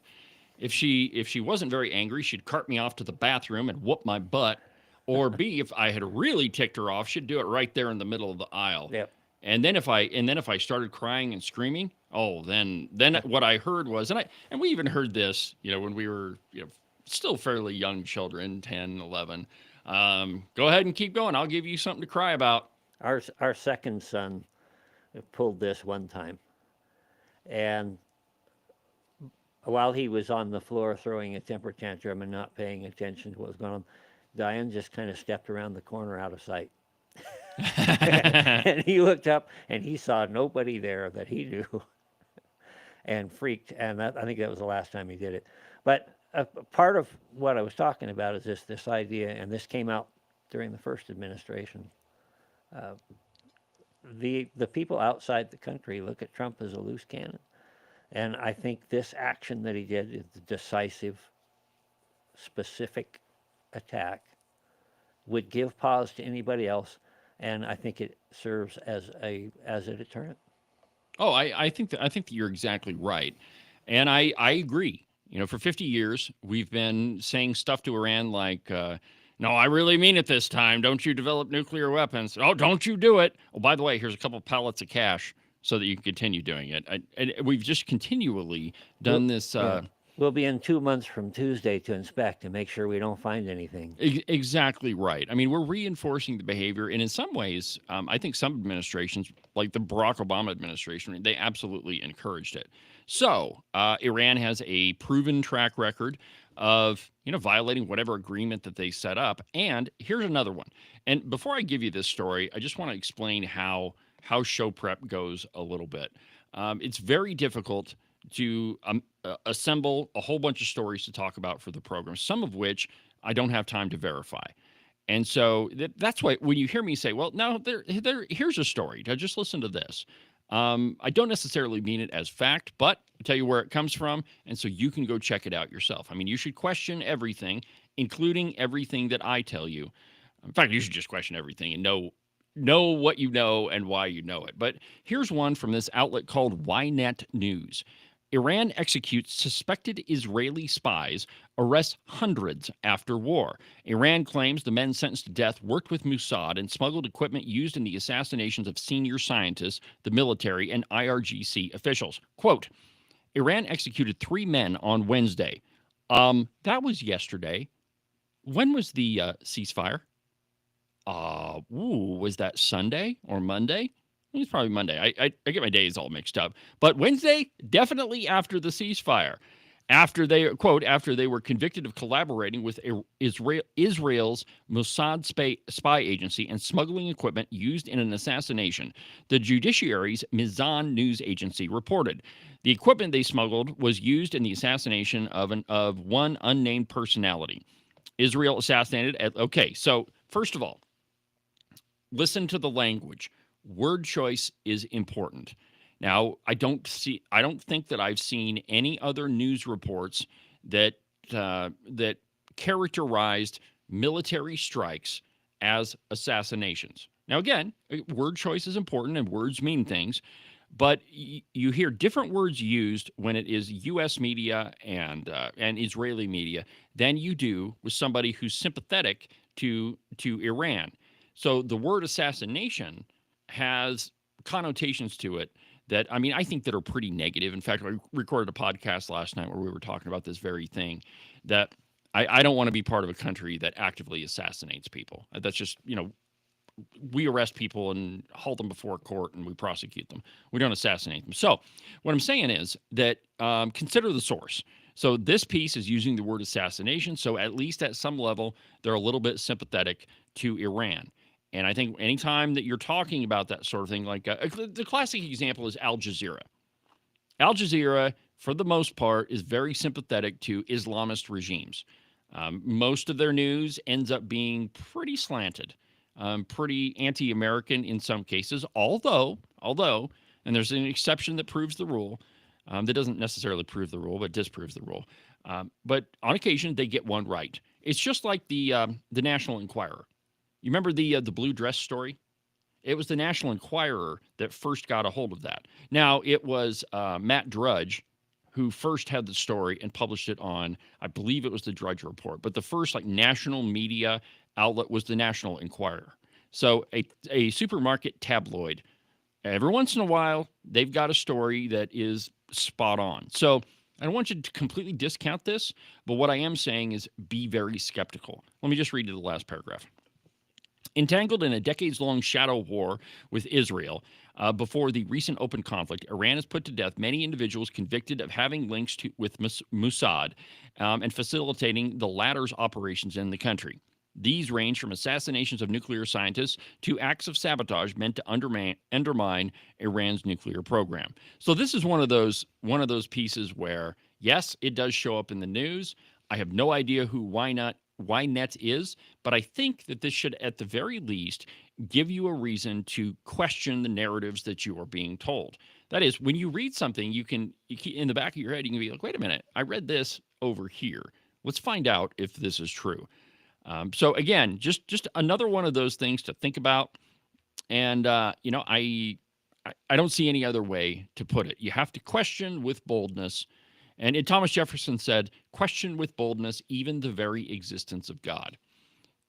If she wasn't very angry, she'd cart me off to the bathroom and whoop my butt. Or B, if I had really ticked her off, she'd do it right there in the middle of the aisle. Yep. And then if I started crying and screaming, then what I heard was, and we even heard this, when we were still fairly young children, 10, 11. Go ahead and keep going. I'll give you something to cry about. Our second son pulled this one time, and while he was on the floor throwing a temper tantrum and not paying attention to what was going on, Diane just kind of stepped around the corner out of sight. And he looked up and he saw nobody there that he knew, and freaked. And I think that was the last time he did it. But part of what I was talking about is this idea, and this came out during the first administration. The people outside the country look at Trump as a loose cannon. And I think this action that he did is a decisive, specific attack, would give pause to anybody else, and I think it serves as a deterrent. Oh, I think that you're exactly right, and I agree. For 50 years we've been saying stuff to Iran like, "No, I really mean it this time. Don't you develop nuclear weapons? Oh, don't you do it? Oh, by the way, here's a couple pallets of cash so that you can continue doing it." And we've just continually done this. We'll be in 2 months from Tuesday to inspect and make sure we don't find anything. Exactly right. I mean, we're reinforcing the behavior. And in some ways, I think some administrations, like the Barack Obama administration, they absolutely encouraged it. So Iran has a proven track record of, violating whatever agreement that they set up. And here's another one. And before I give you this story, I just want to explain how show prep goes a little bit. It's very difficult to assemble a whole bunch of stories to talk about for the program, some of which I don't have time to verify. And so that's why when you hear me say, well, no, here's a story. Now just listen to this. I don't necessarily mean it as fact, but I tell you where it comes from. And so you can go check it out yourself. I mean, you should question everything, including everything that I tell you. In fact, you should just question everything and know what you know and why you know it. But here's one from this outlet called Ynet News. Iran executes suspected Israeli spies, arrests hundreds after war. Iran claims the men sentenced to death worked with Mossad and smuggled equipment used in the assassinations of senior scientists, the military, and IRGC officials. Quote, Iran executed 3 men on Wednesday. That was yesterday. When was the ceasefire? Was that Sunday or Monday? It's probably Monday. I get my days all mixed up. But Wednesday, definitely after the ceasefire. After they were convicted of collaborating with Israel's Mossad spy agency and smuggling equipment used in an assassination, the judiciary's Mizan news agency reported. The equipment they smuggled was used in the assassination of one unnamed personality. Israel assassinated. Okay, so first of all, listen to the language. Word choice is important. Now, I don't think that I've seen any other news reports that characterized military strikes as assassinations. Now, again, word choice is important and words mean things, but you hear different words used when it is U.S. media and Israeli media than you do with somebody who's sympathetic to Iran. So the word assassination has connotations to it that, I think that are pretty negative. In fact, I recorded a podcast last night where we were talking about this very thing, that I don't want to be part of a country that actively assassinates people. That's just, we arrest people and hold them before court and we prosecute them. We don't assassinate them. So what I'm saying is that consider the source. So this piece is using the word assassination. So at least at some level, they're a little bit sympathetic to Iran. And I think anytime that you're talking about that sort of thing, like the classic example is Al Jazeera. Al Jazeera, for the most part, is very sympathetic to Islamist regimes. Most of their news ends up being pretty slanted, pretty anti-American in some cases, although, and there's an exception that proves the rule, that doesn't necessarily prove the rule, but disproves the rule. But on occasion, they get one right. It's just like the National Enquirer. You remember the blue dress story? It was the National Enquirer that first got a hold of that. Now, it was Matt Drudge who first had the story and published it on, I believe it was the Drudge Report, but the first national media outlet was the National Enquirer. So a supermarket tabloid, every once in a while, they've got a story that is spot on. So I don't want you to completely discount this, but what I am saying is be very skeptical. Let me just read you the last paragraph. Entangled in a decades-long shadow war with Israel, before the recent open conflict, Iran has put to death many individuals convicted of having links with Mossad and facilitating the latter's operations in the country. These range from assassinations of nuclear scientists to acts of sabotage meant to undermine Iran's nuclear program. So this is one of those pieces where, yes, it does show up in the news. I have no idea who Ynet is, but I think that this should, at the very least, give you a reason to question the narratives that you are being told. That is, when you read something, you can in the back of your head, you can be like, wait a minute, I read this over here. Let's find out if this is true. So again, just another one of those things to think about. And, I don't see any other way to put it. You have to question with boldness. And Thomas Jefferson said, question with boldness even the very existence of God.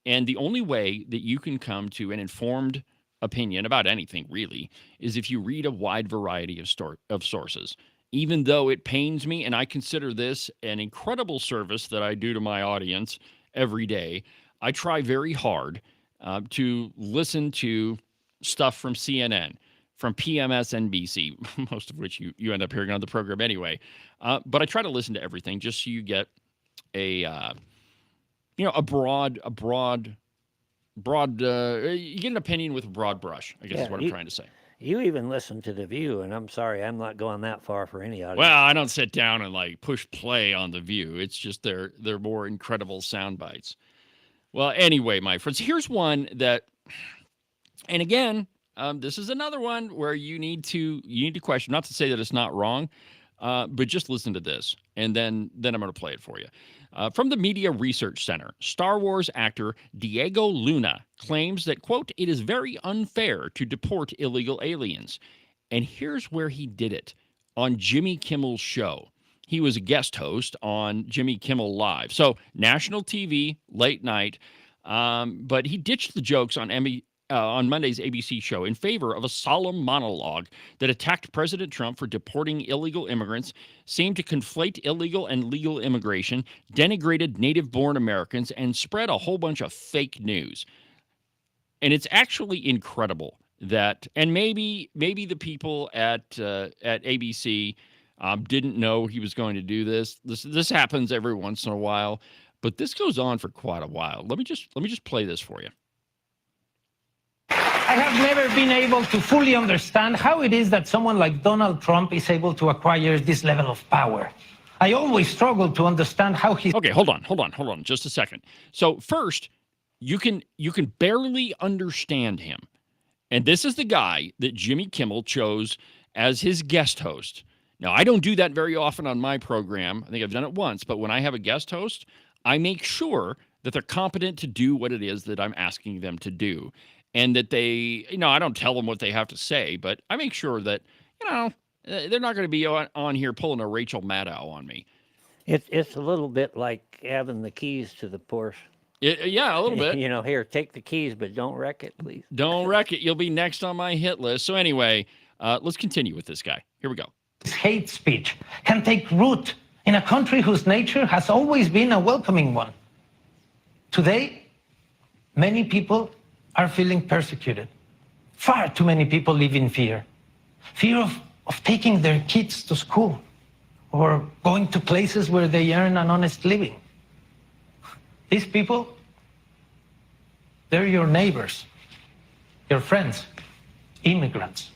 And the only way that you can come to an informed opinion about anything, really, is if you read a wide variety of sources. even though it pains me, and I consider this an incredible service that I do to my audience every day. I try very hard to listen to stuff from CNN, from PMSNBC, most of which you end up hearing on the program anyway. But I try to listen to everything just so you get a broad, you get an opinion with a broad brush, I guess is what I'm trying to say. You even listen to The View, and I'm sorry, I'm not going that far for any audience. Well, I don't sit down and like push play on The View. It's just they're more incredible sound bites. Well, anyway, my friends, here's one that, and again, this is another one where you need to question. Not to say that it's not wrong, but just listen to this, and then I'm going to play it for you. From the Media Research Center, Star Wars actor Diego Luna claims that, quote, it is very unfair to deport illegal aliens. And here's where he did it, on Jimmy Kimmel's show. He was a guest host on Jimmy Kimmel Live. So national TV, late night, but he ditched the jokes on Monday's ABC show in favor of a solemn monologue that attacked President Trump for deporting illegal immigrants, seemed to conflate illegal and legal immigration, denigrated native-born Americans, and spread a whole bunch of fake news. And it's actually incredible that, and maybe the people at ABC didn't know he was going to do this. This happens every once in a while, but this goes on for quite a while. Let me just play this for you. I have never been able to fully understand how it is that someone like Donald Trump is able to acquire this level of power. I always struggle to understand how he's... Okay, hold on just a second. So first, you can barely understand him. And this is the guy that Jimmy Kimmel chose as his guest host. Now, I don't do that very often on my program. I think I've done it once, but when I have a guest host, I make sure that they're competent to do what it is that I'm asking them to do. And that they, I don't tell them what they have to say, but I make sure that, they're not going to be on here pulling a Rachel Maddow on me. It's a little bit like having the keys to the Porsche. Yeah, a little bit. Here, take the keys, but don't wreck it, please. Don't wreck it. You'll be next on my hit list. So anyway, let's continue with this guy. Here we go. Hate speech can take root in a country whose nature has always been a welcoming one. Today, many people are feeling persecuted. Far too many people live in fear. Fear of taking their kids to school or going to places where they earn an honest living. These people, they're your neighbors, your friends, immigrants.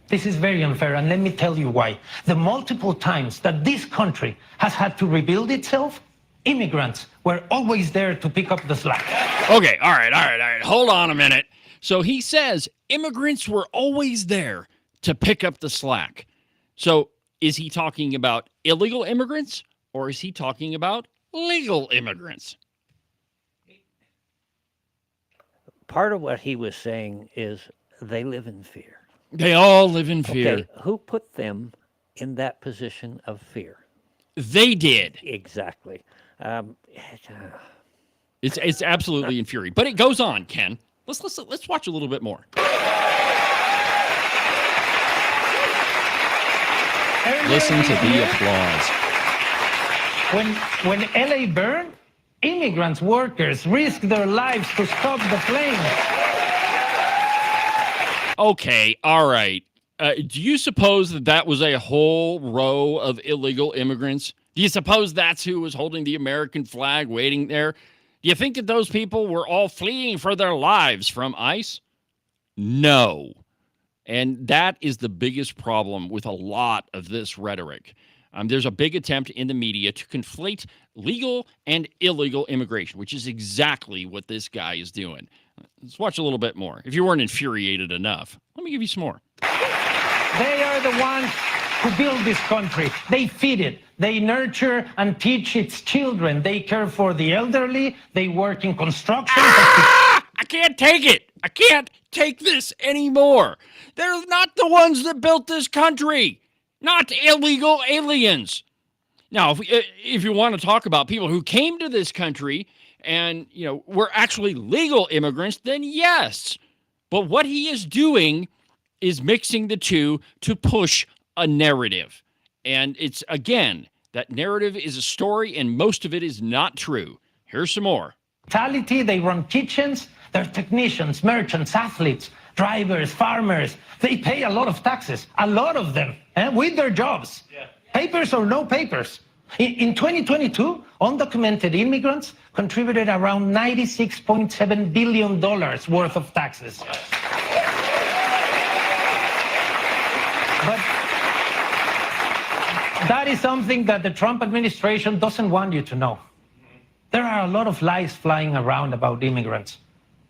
This is very unfair, and let me tell you why. The multiple times that this country has had to rebuild itself, immigrants were always there to pick up the slack. Okay, all right. Hold on a minute. So he says immigrants were always there to pick up the slack. So is he talking about illegal immigrants or is he talking about legal immigrants? Part of what he was saying is they live in fear. They all live in fear. Okay, who put them in that position of fear? They did. Exactly. It's absolutely infuriating. But it goes on, Ken. Let's watch a little bit more. Listen to the applause. When LA burned, immigrants, workers risked their lives to stop the flames. Okay, all right. Do you suppose that was a whole row of illegal immigrants? Do you suppose that's who was holding the American flag waiting there? Do you think that those people were all fleeing for their lives from ICE? No. And that is the biggest problem with a lot of this rhetoric. There's a big attempt in the media to conflate legal and illegal immigration, which is exactly what this guy is doing. Let's watch a little bit more. If you weren't infuriated enough, let me give you some more. They are the ones who build this country. They feed it. They nurture and teach its children. They care for the elderly. They work in construction. I can't take it. I can't take this anymore. They're not the ones that built this country. Not illegal aliens. Now, if you want to talk about people who came to this country and, were actually legal immigrants, then yes. But what he is doing is mixing the two to push a narrative. And it's, again, that narrative is a story, and most of it is not true. Here's some more. They run kitchens, they're technicians, merchants, athletes, drivers, farmers. They pay a lot of taxes, a lot of them, with their jobs. Yeah. Papers or no papers. In 2022, undocumented immigrants contributed around $96.7 billion worth of taxes. Yeah. But that is something that the Trump administration doesn't want you to know. There are a lot of lies flying around about immigrants,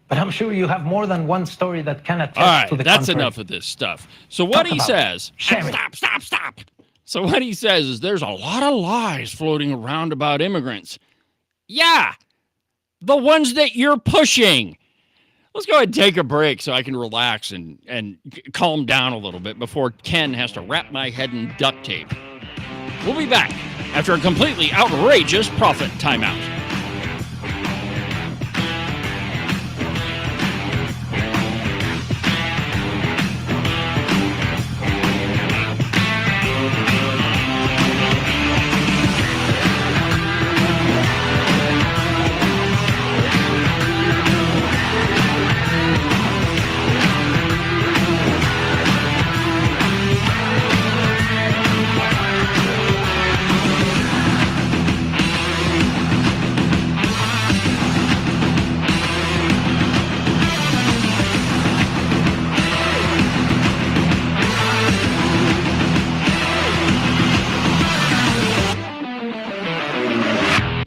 but I'm sure you have more than one story that can attest to the contrary. All right, that's enough of this stuff. So what he says, stop. So what he says is there's a lot of lies floating around about immigrants. Yeah, the ones that you're pushing. Let's go ahead and take a break so I can relax and calm down a little bit before Ken has to wrap my head in duct tape. We'll be back after a completely outrageous profit timeout.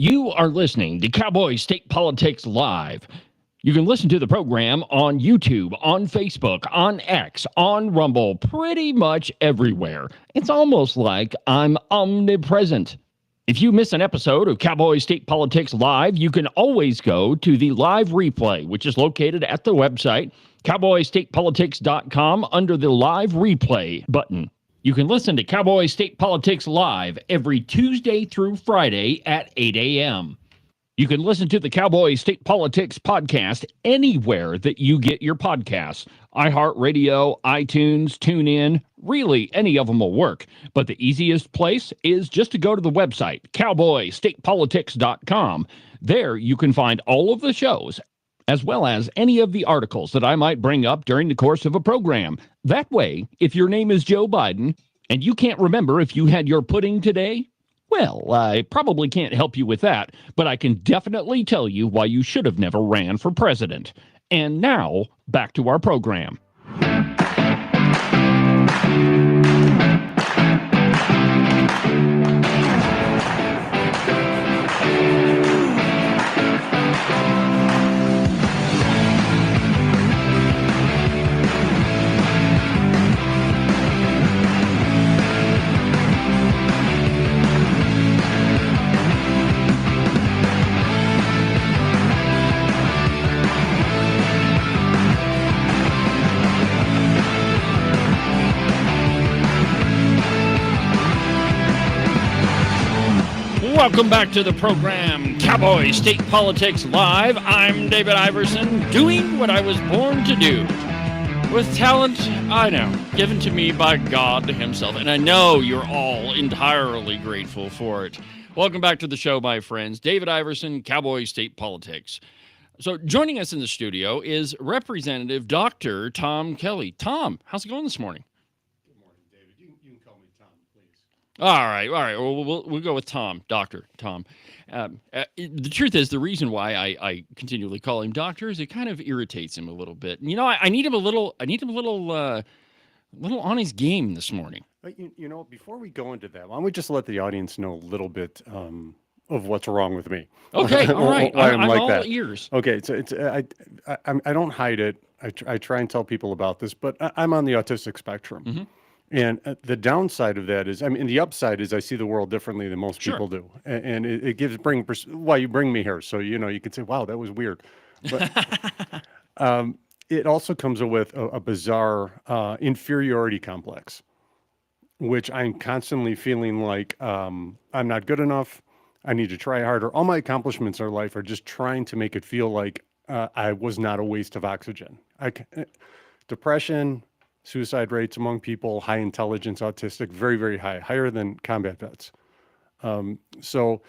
You are listening to Cowboy State Politics Live. You can listen to the program on YouTube, on Facebook, on X, on Rumble, pretty much everywhere. It's almost like I'm omnipresent. If you miss an episode of Cowboy State Politics Live, you can always go to the live replay, which is located at the website, cowboystatepolitics.com, under the live replay button. You can listen to Cowboy State Politics Live every Tuesday through Friday at 8 a.m. You can listen to the Cowboy State Politics podcast anywhere that you get your podcasts. iHeartRadio, iTunes, TuneIn, really any of them will work. But the easiest place is just to go to the website, cowboystatepolitics.com. There you can find all of the shows, as well as any of the articles that I might bring up during the course of a program. That way, if your name is Joe Biden and you can't remember if you had your pudding today, well, I probably can't help you with that, but I can definitely tell you why you should have never ran for president. And now, back to our program. Welcome back to the program, Cowboy State Politics Live. I'm David Iverson, doing what I was born to do. With talent, I know, given to me by God himself. And I know you're all entirely grateful for it. Welcome back to the show, my friends. David Iverson, Cowboy State Politics. So joining us in the studio is Representative Dr. Tom Kelly. Tom, how's it going this morning? All right. We'll go with Tom, Dr. Tom. The truth is, the reason why I continually call him doctor is it kind of irritates him a little bit. You know, I need him a little on his game this morning. You know, before we go into that, why don't we just let the audience know a little bit of what's wrong with me? Okay, all right. I'm like all that. ears. Okay, so I don't hide it. I try and tell people about this, but I'm on the autistic spectrum. Mm-hmm. And the downside of that is, I mean, the upside is I see the world differently than most people do. And it bring why you bring me here. So, you know, you can say, wow, that was weird. But it also comes with a bizarre inferiority complex, which I'm constantly feeling like I'm not good enough. I need to try harder. All my accomplishments in life are just trying to make it feel like I was not a waste of oxygen. Depression, Suicide rates among people, high intelligence, autistic, very, very high, higher than combat vets. So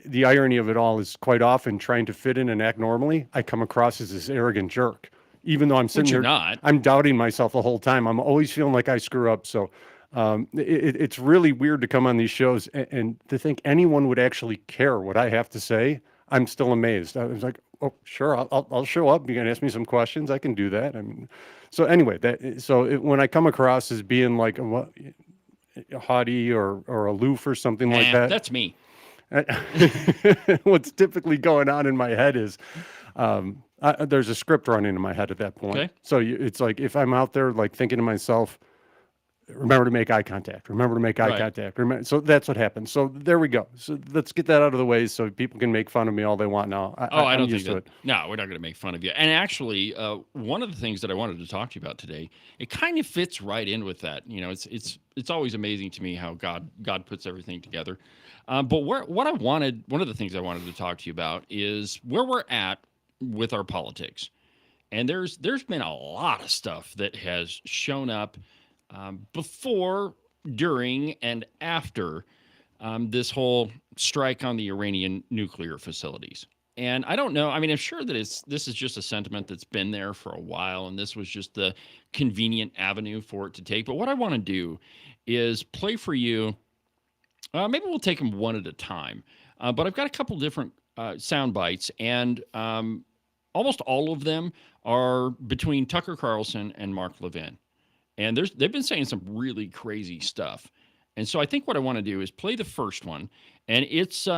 the irony of it all is quite often trying to fit in and act normally, I come across as this arrogant jerk. Even though I'm sitting here, I'm doubting myself the whole time. I'm always feeling like I screw up. So it's really weird to come on these shows and to think anyone would actually care what I have to say. I'm still amazed. I was like, oh, sure, I'll show up. You're gonna ask me some questions. I can do that. I mean, so anyway, when I come across as being like haughty or aloof or something like that, that's me. What's typically going on in my head is there's a script running in my head at that point. Okay. So it's like if I'm out there like thinking to myself, remember to make eye contact. Remember to make eye contact. So that's what happens. So there we go. So let's get that out of the way so people can make fun of me all they want now. I don't think that. No, we're not going to make fun of you. And actually, one of the things that I wanted to talk to you about today, it kind of fits right in with that. You know, it's always amazing to me how God puts everything together. But one of the things I wanted to talk to you about is where we're at with our politics. And there's been a lot of stuff that has shown up before, during, and after this whole strike on the Iranian nuclear facilities. And I don't know. I mean, I'm sure that this is just a sentiment that's been there for a while, and this was just the convenient avenue for it to take. But what I want to do is play for you. Maybe we'll take them one at a time. But I've got a couple different sound bites, and almost all of them are between Tucker Carlson and Mark Levin. And they've been saying some really crazy stuff. And so I think what I want to do is play the first one. And it's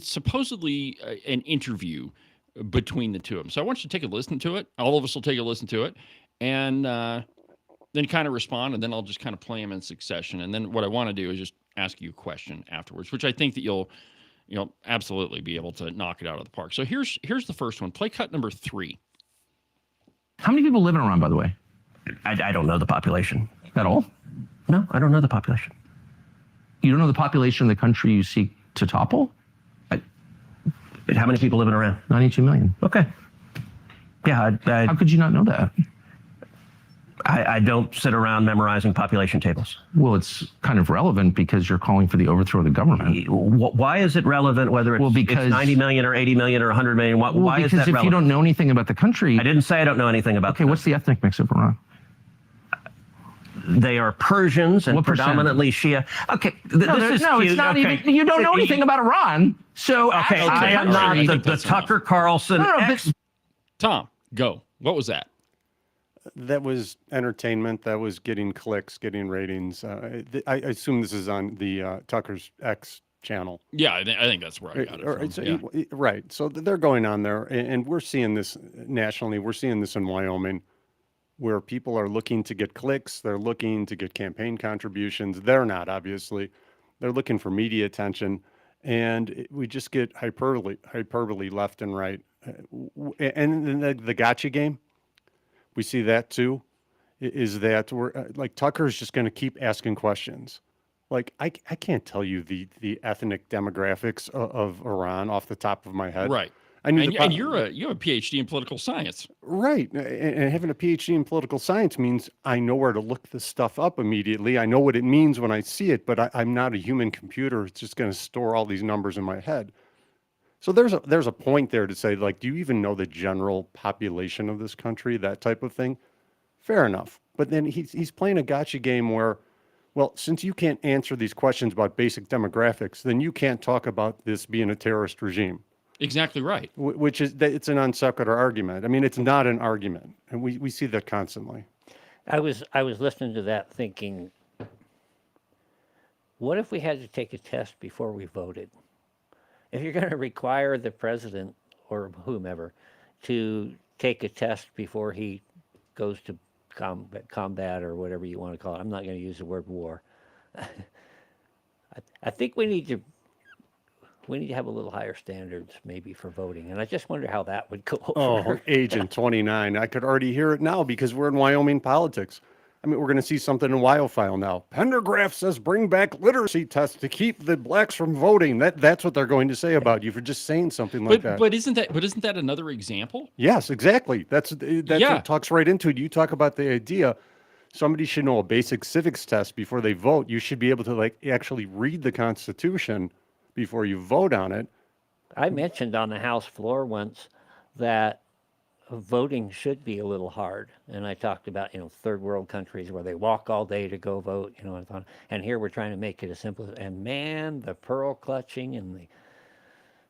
supposedly an interview between the two of them. So I want you to take a listen to it. All of us will take a listen to it. And then kind of respond. And then I'll just kind of play them in succession. And then what I want to do is just ask you a question afterwards, which I think that you'll absolutely be able to knock it out of the park. So here's the first one. Play cut number 3. How many people live in Iran, by the way? I don't know the population. At all? No, I don't know the population. You don't know the population of the country you seek to topple? How many people live in Iran? 92 million. Okay. Yeah. How could you not know that? I don't sit around memorizing population tables. Well, it's kind of relevant because you're calling for the overthrow of the government. Why is it relevant whether it's 90 million or 80 million or 100 million? Why is that relevant? Because if you don't know anything about the country... I didn't say I don't know anything about the country. What's the ethnic mix of Iran? They are Persians and predominantly Shia. Okay, this is cute. It's not even. You don't know anything about Iran, so okay. I am not the Tucker Carlson. Tom, go. What was that? That was entertainment. That was getting clicks, getting ratings. I assume this is on the Tucker's X channel. Yeah, I think that's where I got it from. Right. So they're going on there, and we're seeing this nationally. We're seeing this in Wyoming, where people are looking to get clicks. They're looking to get campaign contributions. They're not, obviously. They're looking for media attention, and we just get hyperbole left and right. And the gotcha game, we see that too, is that we're like Tucker's just going to keep asking questions. Like I can't tell you the ethnic demographics of Iran off the top of my head. Right. And you have a PhD in political science. Right. And having a PhD in political science means I know where to look this stuff up immediately. I know what it means when I see it, but I'm not a human computer. It's just going to store all these numbers in my head. So there's a point there to say, like, do you even know the general population of this country, that type of thing? Fair enough. But then he's playing a gotcha game where, well, since you can't answer these questions about basic demographics, then you can't talk about this being a terrorist regime. Exactly right. Which is, it's a non sequitur argument. I mean, it's not an argument, and we see that constantly. I was listening to that thinking, what if we had to take a test before we voted? If you're going to require the president or whomever to take a test before he goes to combat or whatever you want to call it, I'm not going to use the word war. I think we need to have a little higher standards maybe for voting. And I just wonder how that would go over. Oh, Agent 29. I could already hear it now because we're in Wyoming politics. I mean, we're going to see something in WyoFile now. Pendergraph says bring back literacy tests to keep the blacks from voting. That's what they're going to say about you for just saying something like that. But isn't that another example? Yes, exactly. That's what talks right into it. You talk about the idea. somebody should know a basic civics test before they vote. You should be able to like actually read the Constitution before you vote on it. I mentioned on the House floor once that voting should be a little hard. And I talked about, third world countries where they walk all day to go vote, and here we're trying to make it as simple as, and man, the pearl clutching and the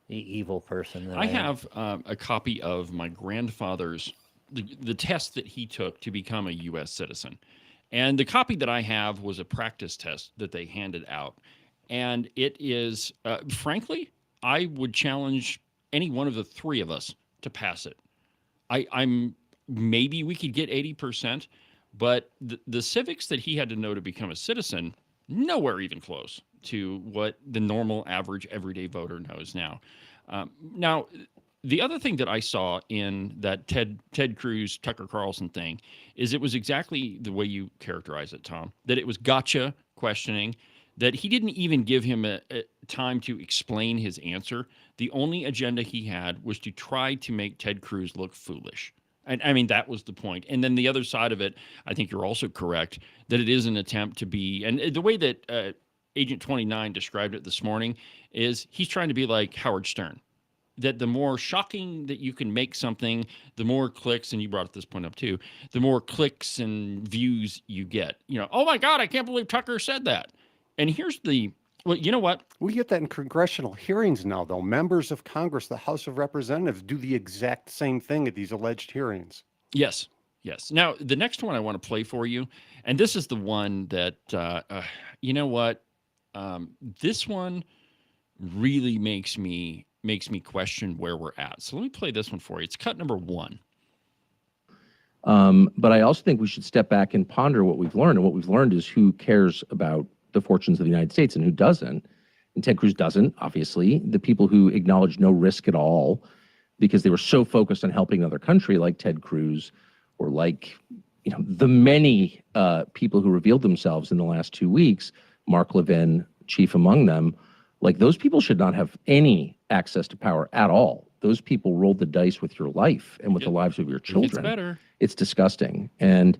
evil person that I have a copy of my grandfather's, the test that he took to become a U.S. citizen. And the copy that I have was a practice test that they handed out. And it is, frankly, I would challenge any one of the three of us to pass it. I'm maybe we could get 80%, but the civics that he had to know to become a citizen, nowhere even close to what the normal, average, everyday voter knows now. Now, the other thing that I saw in that Ted Cruz, Tucker Carlson thing is it was exactly the way you characterize it, Tom, that it was gotcha questioning, that he didn't even give him a time to explain his answer. The only agenda he had was to try to make Ted Cruz look foolish. And I mean, that was the point. And then the other side of it, I think you're also correct, that it is an attempt to be, and the way that Agent 29 described it this morning is he's trying to be like Howard Stern. That the more shocking that you can make something, the more clicks, and you brought this point up too, the more clicks and views you get. Oh my God, I can't believe Tucker said that. And here's well, you know what? We get that in congressional hearings now, though. Members of Congress, the House of Representatives, do the exact same thing at these alleged hearings. Yes. Now, the next one I want to play for you, and this is the one that, you know what? This one really makes me question where we're at. So let me play this one for you. It's cut number 1. But I also think we should step back and ponder what we've learned. And what we've learned is who cares about the fortunes of the United States and who doesn't. And Ted Cruz doesn't, obviously. The people who acknowledge no risk at all because they were so focused on helping another country, like Ted Cruz, or like the many people who revealed themselves in the last 2 weeks, Mark Levin, chief among them, like those people should not have any access to power at all. Those people rolled the dice with your life and with the lives of your children. It's better. It's disgusting. And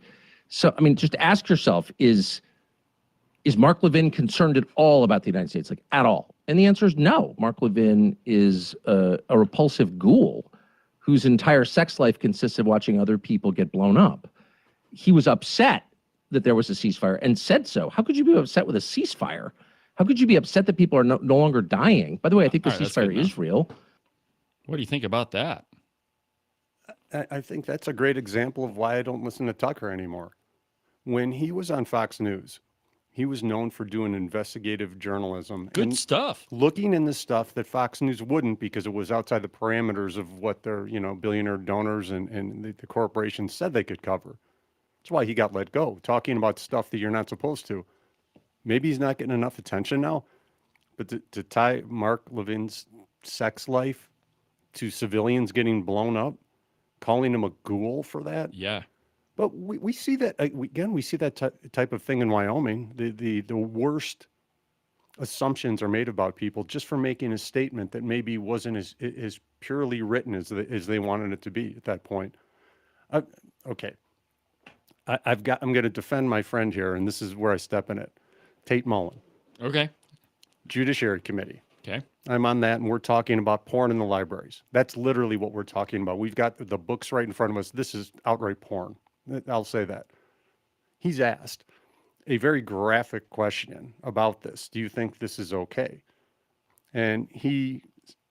so, I mean, just ask yourself, is Mark Levin concerned at all about the United States, like at all? And the answer is no. Mark Levin is a repulsive ghoul whose entire sex life consists of watching other people get blown up. He was upset that there was a ceasefire and said so. How could you be upset with a ceasefire? How could you be upset that people are no longer dying? By the way, I think the ceasefire is real. What do you think about that? I think that's a great example of why I don't listen to Tucker anymore. When he was on Fox News, he was known for doing investigative journalism. Good stuff. Looking in the stuff that Fox News wouldn't because it was outside the parameters of what their, billionaire donors and the corporations said they could cover. That's why he got let go, talking about stuff that you're not supposed to. Maybe he's not getting enough attention now, but to tie Mark Levin's sex life to civilians getting blown up, calling him a ghoul for that. Yeah. But we see that, we see that type of thing in Wyoming. The worst assumptions are made about people just for making a statement that maybe wasn't as purely written as they wanted it to be at that point. Okay. I'm going to defend my friend here, and this is where I step in it. Tate Mullen. Okay. Judiciary Committee. Okay. I'm on that, and we're talking about porn in the libraries. That's literally what we're talking about. We've got the books right in front of us. This is outright porn. I'll say that. He's asked a very graphic question about this. Do you think this is okay? And he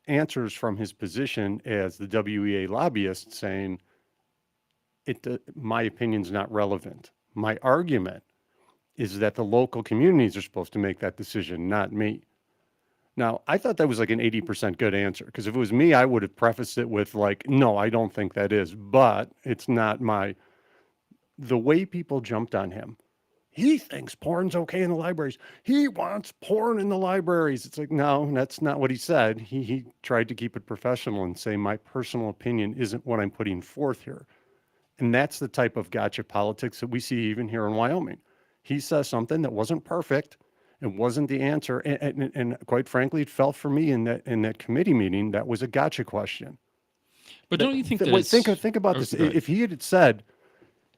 answers from his position as the WEA lobbyist saying, my opinion's not relevant. My argument is that the local communities are supposed to make that decision, not me. Now, I thought that was like an 80% good answer, because if it was me, I would have prefaced it with like, no, I don't think that is, but it's not the way people jumped on him. He thinks porn's okay in the libraries. He wants porn in the libraries. It's like, no, that's not what he said. He tried to keep it professional and say, my personal opinion isn't what I'm putting forth here. And that's the type of gotcha politics that we see even here in Wyoming. He says something that wasn't perfect. It wasn't the answer. And quite frankly, it fell for me in that committee meeting. That was a gotcha question. But don't you think that think about this. If he had said,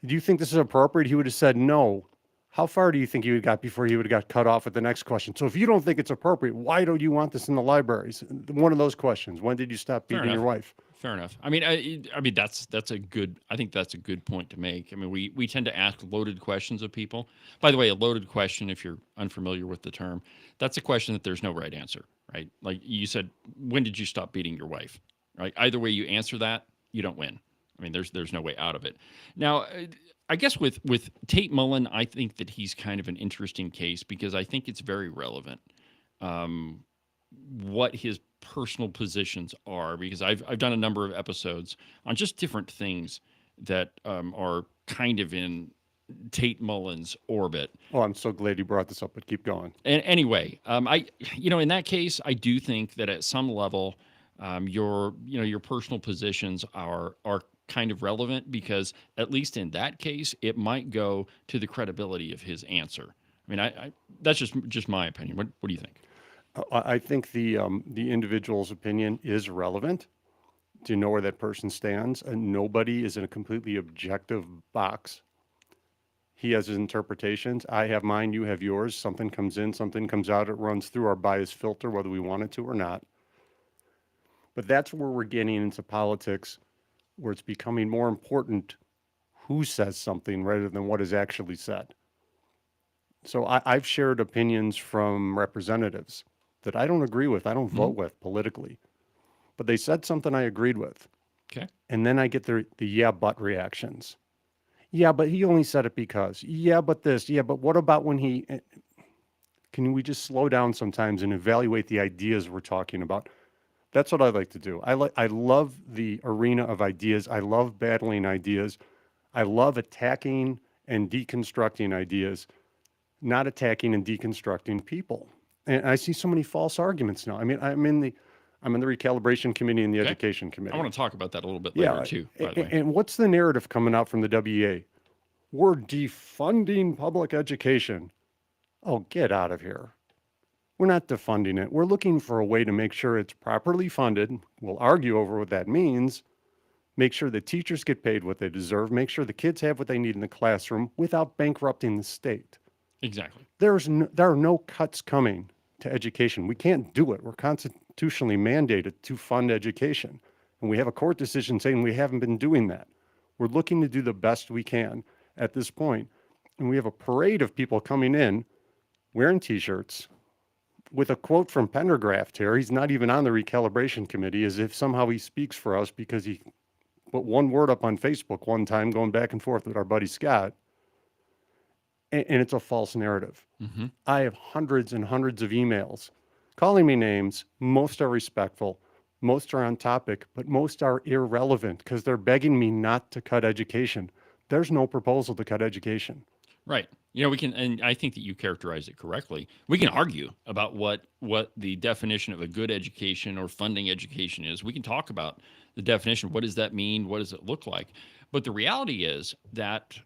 Do you think this is appropriate? He would have said no. How far do you think he would have got before he would have got cut off at the next question? So if you don't think it's appropriate, why don't you want this in the libraries? One of those questions. When did you stop beating your wife? Fair enough. I mean, that's a good. I think that's a good point to make. I mean, we tend to ask loaded questions of people. By the way, a loaded question, if you're unfamiliar with the term, that's a question that there's no right answer, right? Like you said, when did you stop beating your wife? Right? Either way you answer that, you don't win. I mean, there's no way out of it. Now, I guess with Tate Mullen, I think that he's kind of an interesting case because I think it's very relevant what his personal positions are, because I've done a number of episodes on just different things that are kind of in Tate Mullen's orbit. Oh, I'm so glad you brought this up, but keep going. And anyway, in that case, I do think that at some level, your personal positions are kind of relevant because at least in that case, it might go to the credibility of his answer. I mean, that's just my opinion. What do you think? I think the individual's opinion is relevant to know where that person stands, and nobody is in a completely objective box. He has his interpretations. I have mine. You have yours. Something comes in, something comes out. It runs through our bias filter, whether we want it to or not. But that's where we're getting into politics, where it's becoming more important who says something rather than what is actually said. So I've shared opinions from representatives that I don't agree with, I don't vote with politically, but they said something I agreed with. Okay. And then I get the yeah, but reactions. Yeah, but he only said it because. Yeah, but this. Yeah, but what about when he... Can we just slow down sometimes and evaluate the ideas we're talking about? That's what I like to do. I love the arena of ideas. I love battling ideas. I love attacking and deconstructing ideas, not attacking and deconstructing people. And I see so many false arguments now. I mean, I'm in the recalibration committee and the education committee. I want to talk about that a little bit later too, by the way. And what's the narrative coming out from the WEA? We're defunding public education. Oh, get out of here. We're not defunding it. We're looking for a way to make sure it's properly funded. We'll argue over what that means. Make sure the teachers get paid what they deserve. Make sure the kids have what they need in the classroom without bankrupting the state. Exactly. There are no cuts coming to education. We can't do it. We're constitutionally mandated to fund education. And we have a court decision saying we haven't been doing that. We're looking to do the best we can at this point. And we have a parade of people coming in wearing T-shirts with a quote from Pendergraft here. He's not even on the recalibration committee, as if somehow he speaks for us because he put one word up on Facebook one time going back and forth with our buddy Scott. And it's a false narrative. Mm-hmm. I have hundreds and hundreds of emails calling me names. Most are respectful. Most are on topic, but most are irrelevant because they're begging me not to cut education. There's no proposal to cut education. Right. We can, and I think that you characterize it correctly. We can argue about what the definition of a good education or funding education is. We can talk about the definition. What does that mean? What does it look like? But the reality is that,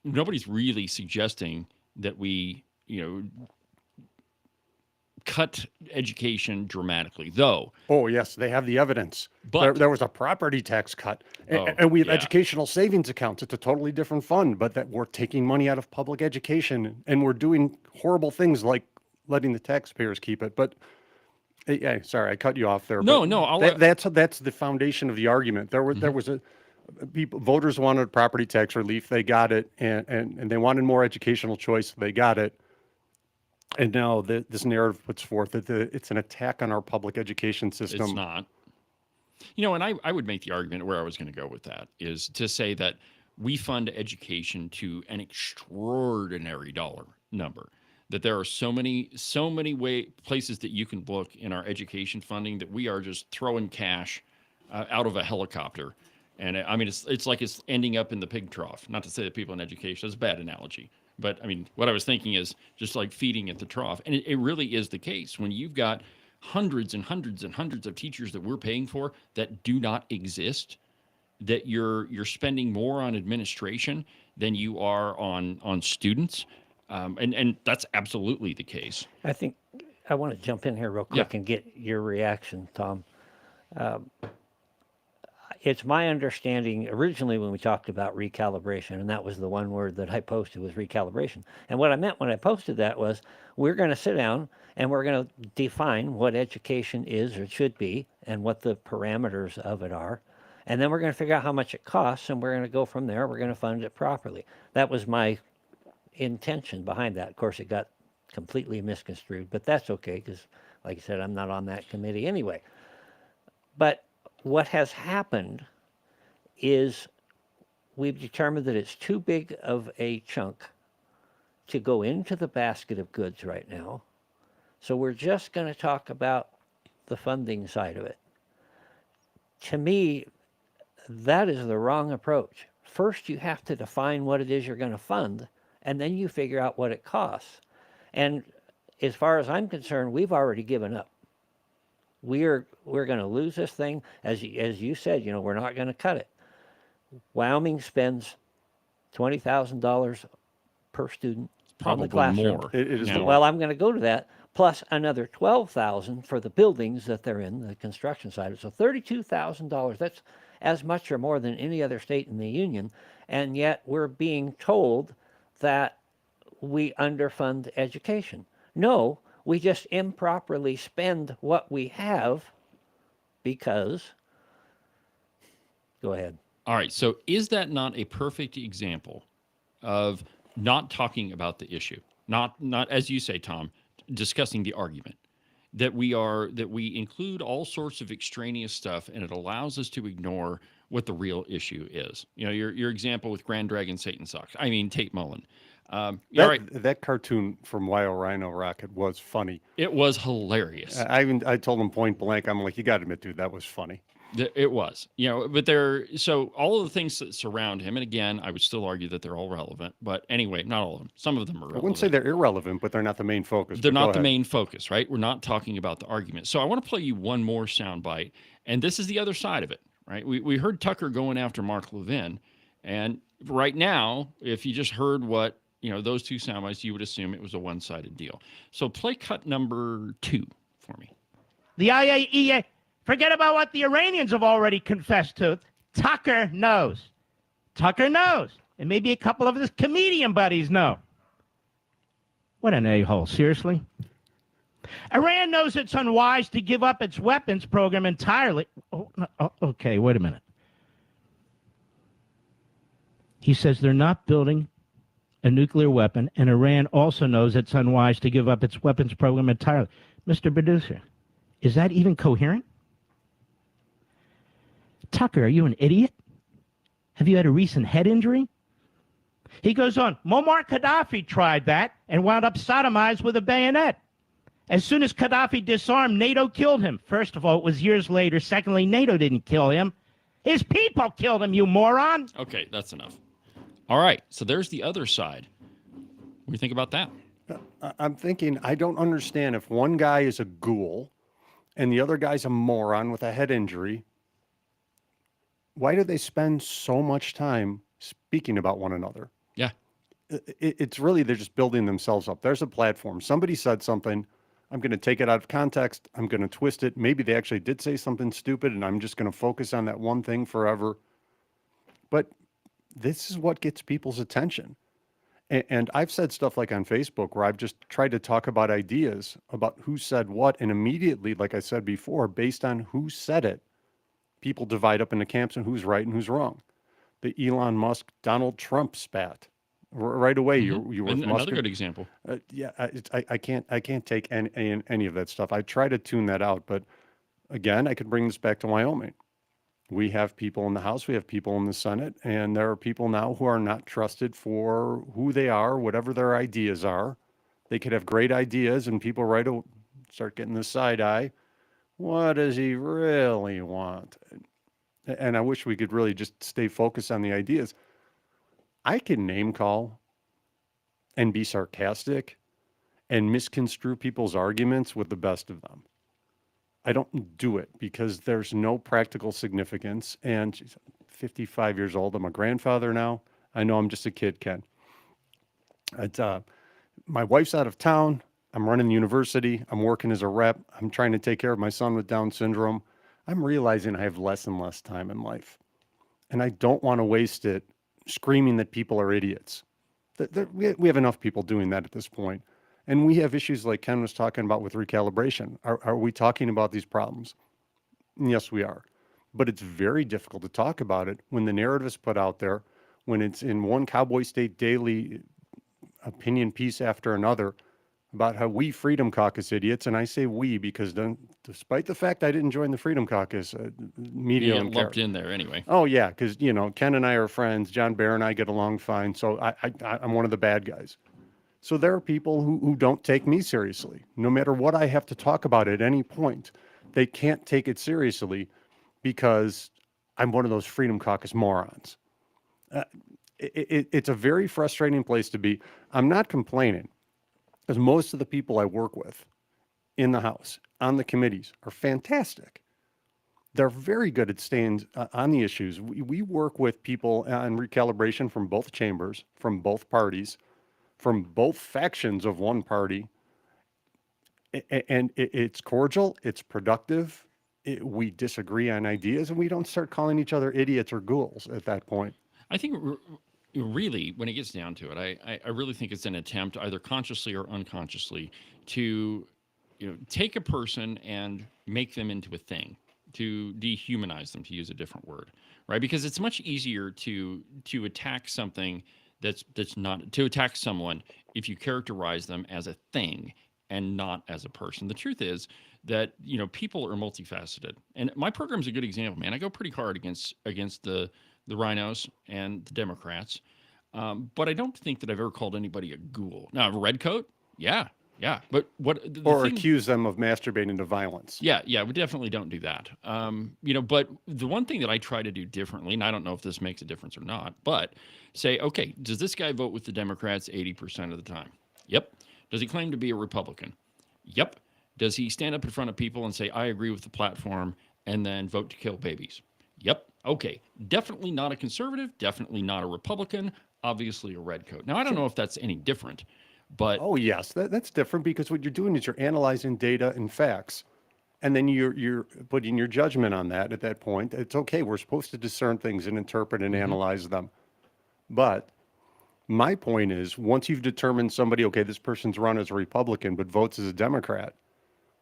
nobody's really suggesting that we, cut education dramatically, though. Oh, yes, they have the evidence. But there was a property tax cut, and we have educational savings accounts. It's a totally different fund, but that we're taking money out of public education, and we're doing horrible things like letting the taxpayers keep it. But sorry, I cut you off there. No, that's the foundation of the argument. There was voters wanted property tax relief. They got it, and they wanted more educational choice. They got it. And now this narrative puts forth that it's an attack on our public education system. It's not. And I would make the argument where I was going to go with that is to say that we fund education to an extraordinary dollar number. That there are so many places that you can look in our education funding that we are just throwing cash out of a helicopter. And I mean, it's like it's ending up in the pig trough. Not to say that people in education, that's a bad analogy. But I mean, what I was thinking is just like feeding at the trough. And it really is the case when you've got hundreds and hundreds and hundreds of teachers that we're paying for that do not exist, that you're spending more on administration than you are on students. And that's absolutely the case. I think I want to jump in here real quick and get your reaction, Tom. it's my understanding originally when we talked about recalibration, and that was the one word that I posted was recalibration. And what I meant when I posted that was we're going to sit down and we're going to define what education is or should be and what the parameters of it are. And then we're going to figure out how much it costs, and we're going to go from there. We're going to fund it properly. That was my intention behind that. Of course, it got completely misconstrued, but that's okay because, like I said, I'm not on that committee anyway. But what has happened is we've determined that it's too big of a chunk to go into the basket of goods right now. So we're just going to talk about the funding side of it. To me, that is the wrong approach. First, you have to define what it is you're going to fund, and then you figure out what it costs. And as far as I'm concerned, we've already given up. We're going to lose this thing. As you said, we're not going to cut it. Wyoming spends $20,000 per student on the classroom. More. It is more. Well, I'm going to go to that, plus another $12,000 for the buildings that they're in, the construction side. So $32,000. That's as much or more than any other state in the union, and yet we're being told that we underfund education. No, we just improperly spend what we have because... Go ahead. All right, so is that not a perfect example of not talking about the issue? Not as you say, Tom, discussing the argument. That we include all sorts of extraneous stuff, and it allows us to ignore what the real issue is. Your example with Grand Dragon Satan Socks. I mean, Tate Mullen. That cartoon from Wyo Rhino Rocket was funny. It was hilarious. I told him point blank, I'm like, you got to admit, dude, that was funny. It was, but so all of the things that surround him, and again, I would still argue that they're all relevant, but anyway, not all of them. Some of them are relevant. I wouldn't say they're irrelevant, but they're not the main focus. They're not the main focus, right? We're not talking about the argument. So I want to play you one more soundbite, and this is the other side of it, right? We heard Tucker going after Mark Levin, and right now, if you just heard what, those two soundbites, you would assume it was a one-sided deal. So play cut number 2 for me. The IAEA, forget about what the Iranians have already confessed to. Tucker knows. Tucker knows. And maybe a couple of his comedian buddies know. What an a-hole, seriously. Iran knows it's unwise to give up its weapons program entirely. Okay, wait a minute. He says they're not building a nuclear weapon, and Iran also knows it's unwise to give up its weapons program entirely. Mr. Producer, is that even coherent? Tucker, are you an idiot? Have you had a recent head injury? He goes on, Muammar Gaddafi tried that and wound up sodomized with a bayonet. As soon as Gaddafi disarmed, NATO killed him. First of all, it was years later. Secondly, NATO didn't kill him. His people killed him, you moron. Okay, that's enough. All right, so there's the other side. What do you think about that? I'm thinking, I don't understand if one guy is a ghoul and the other guy's a moron with a head injury. Why do they spend so much time speaking about one another? Yeah. It's really, they're just building themselves up. There's a platform. Somebody said something. I'm going to take it out of context. I'm going to twist it. Maybe they actually did say something stupid, and I'm just going to focus on that one thing forever. But this is what gets people's attention. And I've said stuff like on Facebook where I've just tried to talk about ideas about who said what. And immediately, like I said before, based on who said it, people divide up into camps and who's right and who's wrong. The Elon Musk, Donald Trump spat. Right away, you were another good example. I can't take any of that stuff. I try to tune that out, but again, I could bring this back to Wyoming. We have people in the House, we have people in the Senate, and there are people now who are not trusted for who they are, whatever their ideas are. They could have great ideas, and people start getting the side eye. What does he really want? And I wish we could really just stay focused on the ideas. I can name call and be sarcastic and misconstrue people's arguments with the best of them. I don't do it because there's no practical significance. And geez, I'm 55 years old. I'm a grandfather now. I know I'm just a kid, Ken. My wife's out of town. I'm running the university. I'm working as a rep. I'm trying to take care of my son with Down syndrome. I'm realizing I have less and less time in life, and I don't want to waste it screaming that people are idiots. We have enough people doing that at this point. And we have issues like Ken was talking about with recalibration. Are we talking about these problems? Yes, we are. But it's very difficult to talk about it when the narrative is put out there, when it's in one Cowboy State Daily opinion piece after another about how we Freedom Caucus idiots, and I say we because despite the fact I didn't join the Freedom Caucus, media don't care. Lumped in there anyway. Oh yeah, because Ken and I are friends. John Bear and I get along fine, so I'm one of the bad guys. So there are people who don't take me seriously, no matter what I have to talk about at any point. They can't take it seriously because I'm one of those Freedom Caucus morons. It's a very frustrating place to be. I'm not complaining, because most of the people I work with in the House, on the committees, are fantastic. They're very good at staying on the issues. We work with people on recalibration from both chambers, from both parties, from both factions of one party. And it's cordial, it's productive. We disagree on ideas, and we don't start calling each other idiots or ghouls at that point. I think really, when it gets down to it, I really think it's an attempt, either consciously or unconsciously, to take a person and make them into a thing, to dehumanize them, to use a different word, right? Because it's much easier to attack something that's not, to attack someone if you characterize them as a thing and not as a person. The truth is that people are multifaceted, and my program's a good example, man. I go pretty hard against the rhinos and the Democrats, but I don't think that I've ever called anybody a ghoul. Now, a redcoat, yeah, but accuse them of masturbating to violence. Yeah, we definitely don't do that. But the one thing that I try to do differently, and I don't know if this makes a difference or not, but say, okay, does this guy vote with the Democrats 80% of the time? Yep. Does he claim to be a Republican? Yep. Does he stand up in front of people and say, I agree with the platform, and then vote to kill babies? Yep. Okay. Definitely not a conservative, definitely not a Republican, obviously a redcoat. Now, I don't know if that's any different, but... Oh, yes, that's different, because what you're doing is you're analyzing data and facts, and then you're putting your judgment on that at that point. It's okay. We're supposed to discern things and interpret and analyze them. But my point is, once you've determined somebody, okay, this person's run as a Republican but votes as a Democrat,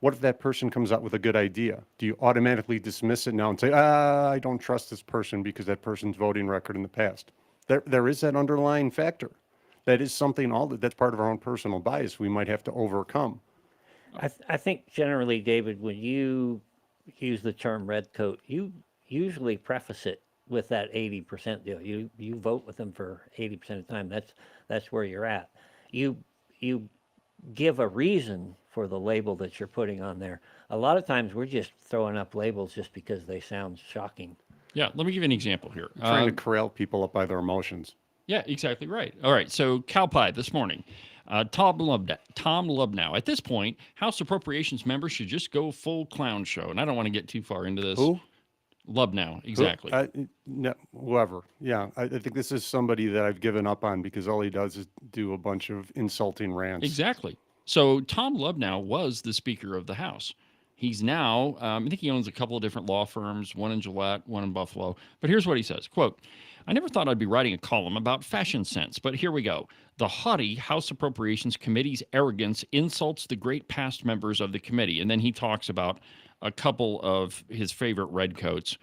what if that person comes out with a good idea? Do you automatically dismiss it now and say, I don't trust this person because that person's voting record in the past? There is that underlying factor. That is something that's part of our own personal bias we might have to overcome. I think generally, David, when you use the term redcoat, you usually preface it with that 80% deal. You vote with them for 80% of the time. That's where you're at. You give a reason for the label that you're putting on there. A lot of times we're just throwing up labels just because they sound shocking. Yeah, let me give you an example here. Trying to corral people up by their emotions. Yeah, exactly right. All right, so cow pie this morning. Tom Lubnow. At this point, House Appropriations members should just go full clown show. And I don't want to get too far into this. Who? Lubnow, exactly. Whoever. Yeah, I think this is somebody that I've given up on because all he does is do a bunch of insulting rants. Exactly. So Tom Lubnow was the Speaker of the House. He's now, I think he owns a couple of different law firms, one in Gillette, one in Buffalo. But here's what he says, quote, I never thought I'd be writing a column about fashion sense, but here we go. The haughty House Appropriations Committee's arrogance insults the great past members of the committee. And then he talks about a couple of his favorite redcoats.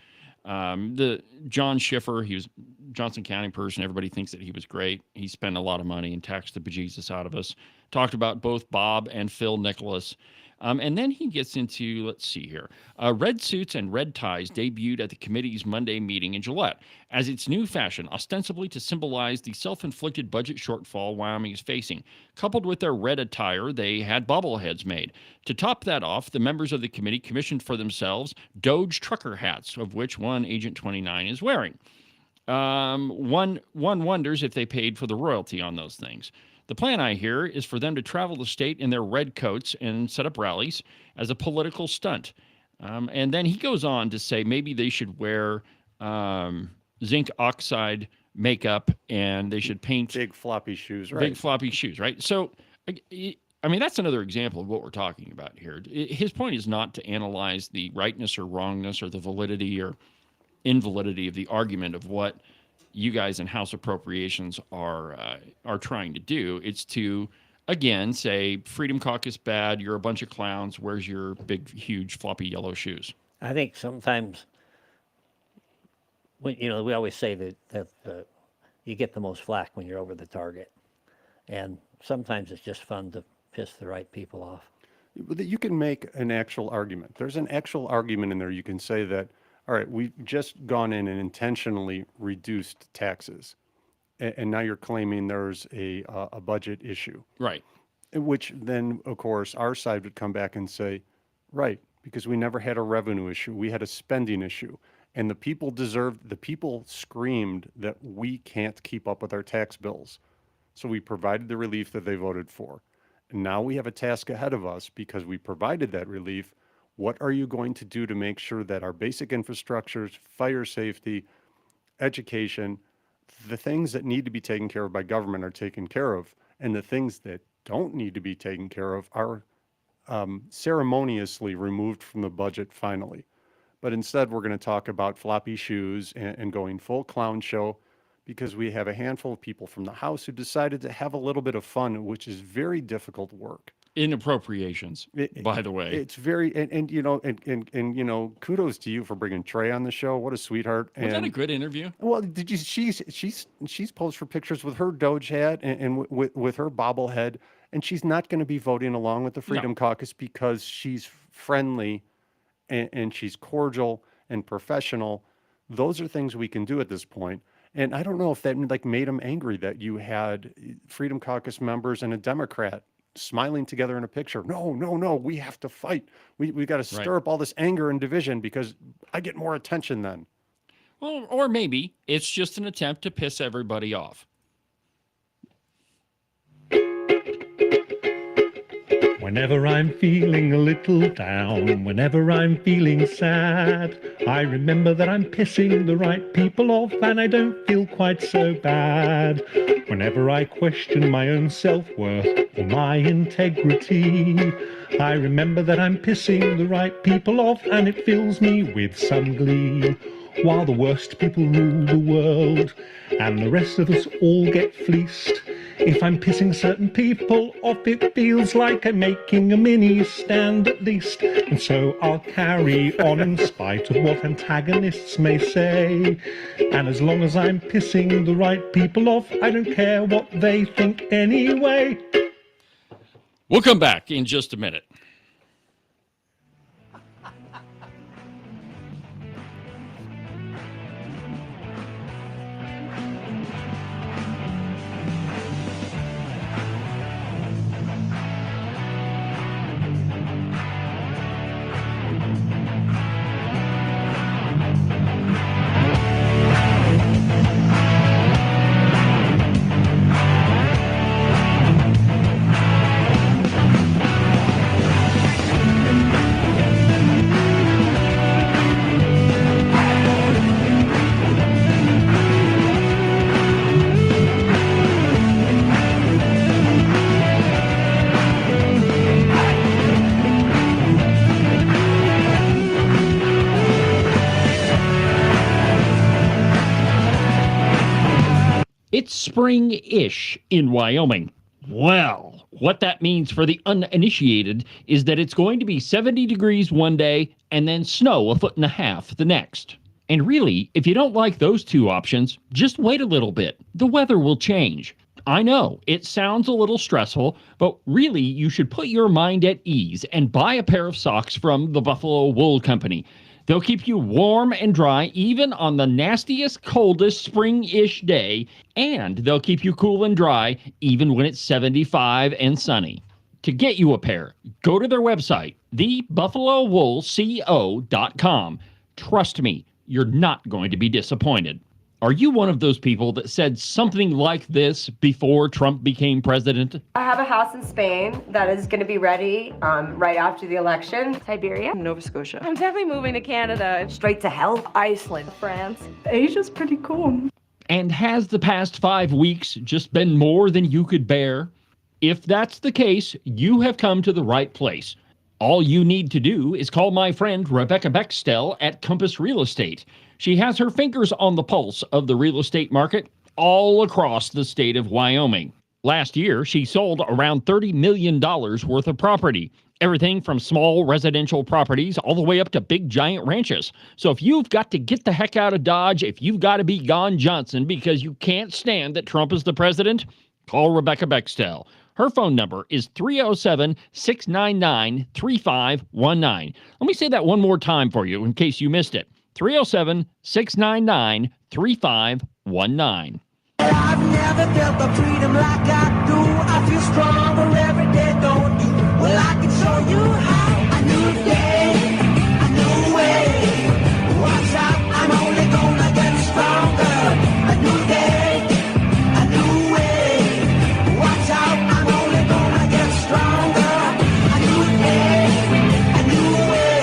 The John Schiffer, he was Johnson County person. Everybody thinks that he was great. He spent a lot of money and taxed the bejesus out of us. Talked about both Bob and Phil Nicholas. And then he gets into, let's see here, red suits and red ties debuted at the committee's Monday meeting in Gillette as its new fashion, ostensibly to symbolize the self-inflicted budget shortfall Wyoming is facing. Coupled with their red attire, they had bobbleheads made. To top that off, the members of the committee commissioned for themselves Doge trucker hats, of which one Agent 29 is wearing. One wonders if they paid for the royalty on those things. The plan, I hear, is for them to travel the state in their red coats and set up rallies as a political stunt. And then he goes on to say maybe they should wear zinc oxide makeup and they should paint big floppy shoes, right? Big floppy shoes, right? So I mean, that's another example of what we're talking about here. His point is not to analyze the rightness or wrongness or the validity or invalidity of the argument of what you guys in House Appropriations are trying to do. It's to, again, say, Freedom Caucus bad, you're a bunch of clowns, where's your big, huge, floppy yellow shoes? I think sometimes, we always say that you get the most flack when you're over the target. And sometimes it's just fun to piss the right people off. You can make an actual argument. There's an actual argument in there. You can say that, all right, we've just gone in and intentionally reduced taxes. And now you're claiming there's a budget issue. Right. Which then, of course, our side would come back and say, right, because we never had a revenue issue. We had a spending issue. And the people screamed that we can't keep up with our tax bills. So we provided the relief that they voted for. And now we have a task ahead of us because we provided that relief. What are you going to do to make sure that our basic infrastructures, fire safety, education, the things that need to be taken care of by government are taken care of, and the things that don't need to be taken care of are ceremoniously removed from the budget finally. But instead, we're going to talk about floppy shoes and going full clown show, because we have a handful of people from the House who decided to have a little bit of fun, which is very difficult work. In appropriations, by the way. It's very, and kudos to you for bringing Trey on the show. What a sweetheart. Was that a good interview? Well, did you, she's posed for pictures with her Doge hat and with her bobblehead, and she's not going to be voting along with the Freedom Caucus because she's friendly and she's cordial and professional. Those are things we can do at this point. And I don't know if that made him angry that you had Freedom Caucus members and a Democrat smiling together in a picture. No, we have to fight. We got to stir up all this anger and division because I get more attention then. Well, or maybe it's just an attempt to piss everybody off. Whenever I'm feeling a little down, whenever I'm feeling sad, I remember that I'm pissing the right people off and I don't feel quite so bad. Whenever I question my own self-worth or my integrity, I remember that I'm pissing the right people off and it fills me with some glee. While the worst people rule the world and the rest of us all get fleeced, if I'm pissing certain people off, it feels like I'm making a mini stand at least. And so I'll carry on in spite of what antagonists may say. And as long as I'm pissing the right people off, I don't care what they think anyway. We'll come back in just a minute. It's spring-ish in Wyoming. Well, what that means for the uninitiated is that it's going to be 70 degrees one day and then snow 1.5 feet the next. And really, if you don't like those two options, just wait a little bit. The weather will change. I know, it sounds a little stressful, but really you should put your mind at ease and buy a pair of socks from the Buffalo Wool Company. They'll keep you warm and dry even on the nastiest, coldest spring-ish day, and they'll keep you cool and dry even when it's 75 and sunny. To get you a pair, go to their website, thebuffalowoolco.com. Trust me, you're not going to be disappointed. Are you one of those people that said something like this before Trump became president? I have a house in Spain that is going to be ready right after the election. Siberia, Nova Scotia. I'm definitely moving to Canada. Straight to hell. Iceland, France. Asia's pretty cool. And has the past 5 weeks just been more than you could bear? If that's the case, you have come to the right place. All you need to do is call my friend Rebecca Bextel at Compass Real Estate. She has her fingers on the pulse of the real estate market all across the state of Wyoming. Last year, she sold around $30 million worth of property. Everything from small residential properties all the way up to big giant ranches. So if you've got to get the heck out of Dodge, if you've got to be gone Johnson because you can't stand that Trump is the president, call Rebecca Bextel. Her phone number is 307-699-3519. Let me say that one more time for you in case you missed it. 307-699-3519. I've never felt the freedom like I do. I feel stronger every day, don't you? Well, I can show you how. A new day, a new way. Watch out, I'm only gonna get stronger. A new day, a new way. Watch out, I'm only gonna get stronger. A new day, a new way.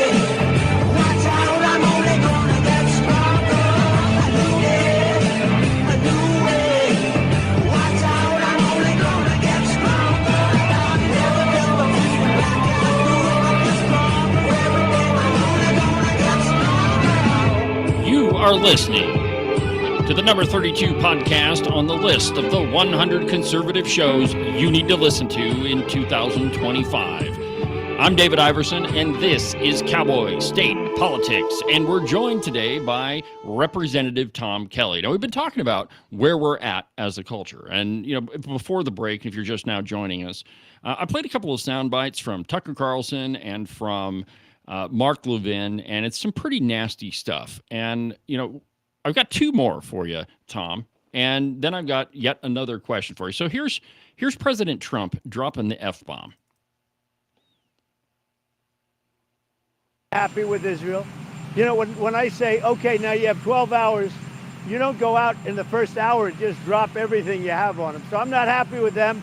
Watch out, I'm only gonna get stronger. A new day, a new way. Watch out, I'm only gonna get stronger. I've never felt the freedom like I do. I feel stronger every day. I'm only gonna get stronger. You are listening to the number 32 podcast on the list of the 100 conservative shows you need to listen to in 2025. I'm David Iverson, and this is Cowboy State Politics, and we're joined today by Representative Tom Kelly. Now, we've been talking about where we're at as a culture, and before the break, if you're just now joining us, I played a couple of sound bites from Tucker Carlson and from Mark Levin, and it's some pretty nasty stuff. And I've got two more for you, Tom, and then I've got yet another question for you. So here's President Trump dropping the F-bomb. Happy with Israel. When I say, okay, now you have 12 hours, you don't go out in the first hour and just drop everything you have on them. So I'm not happy with them.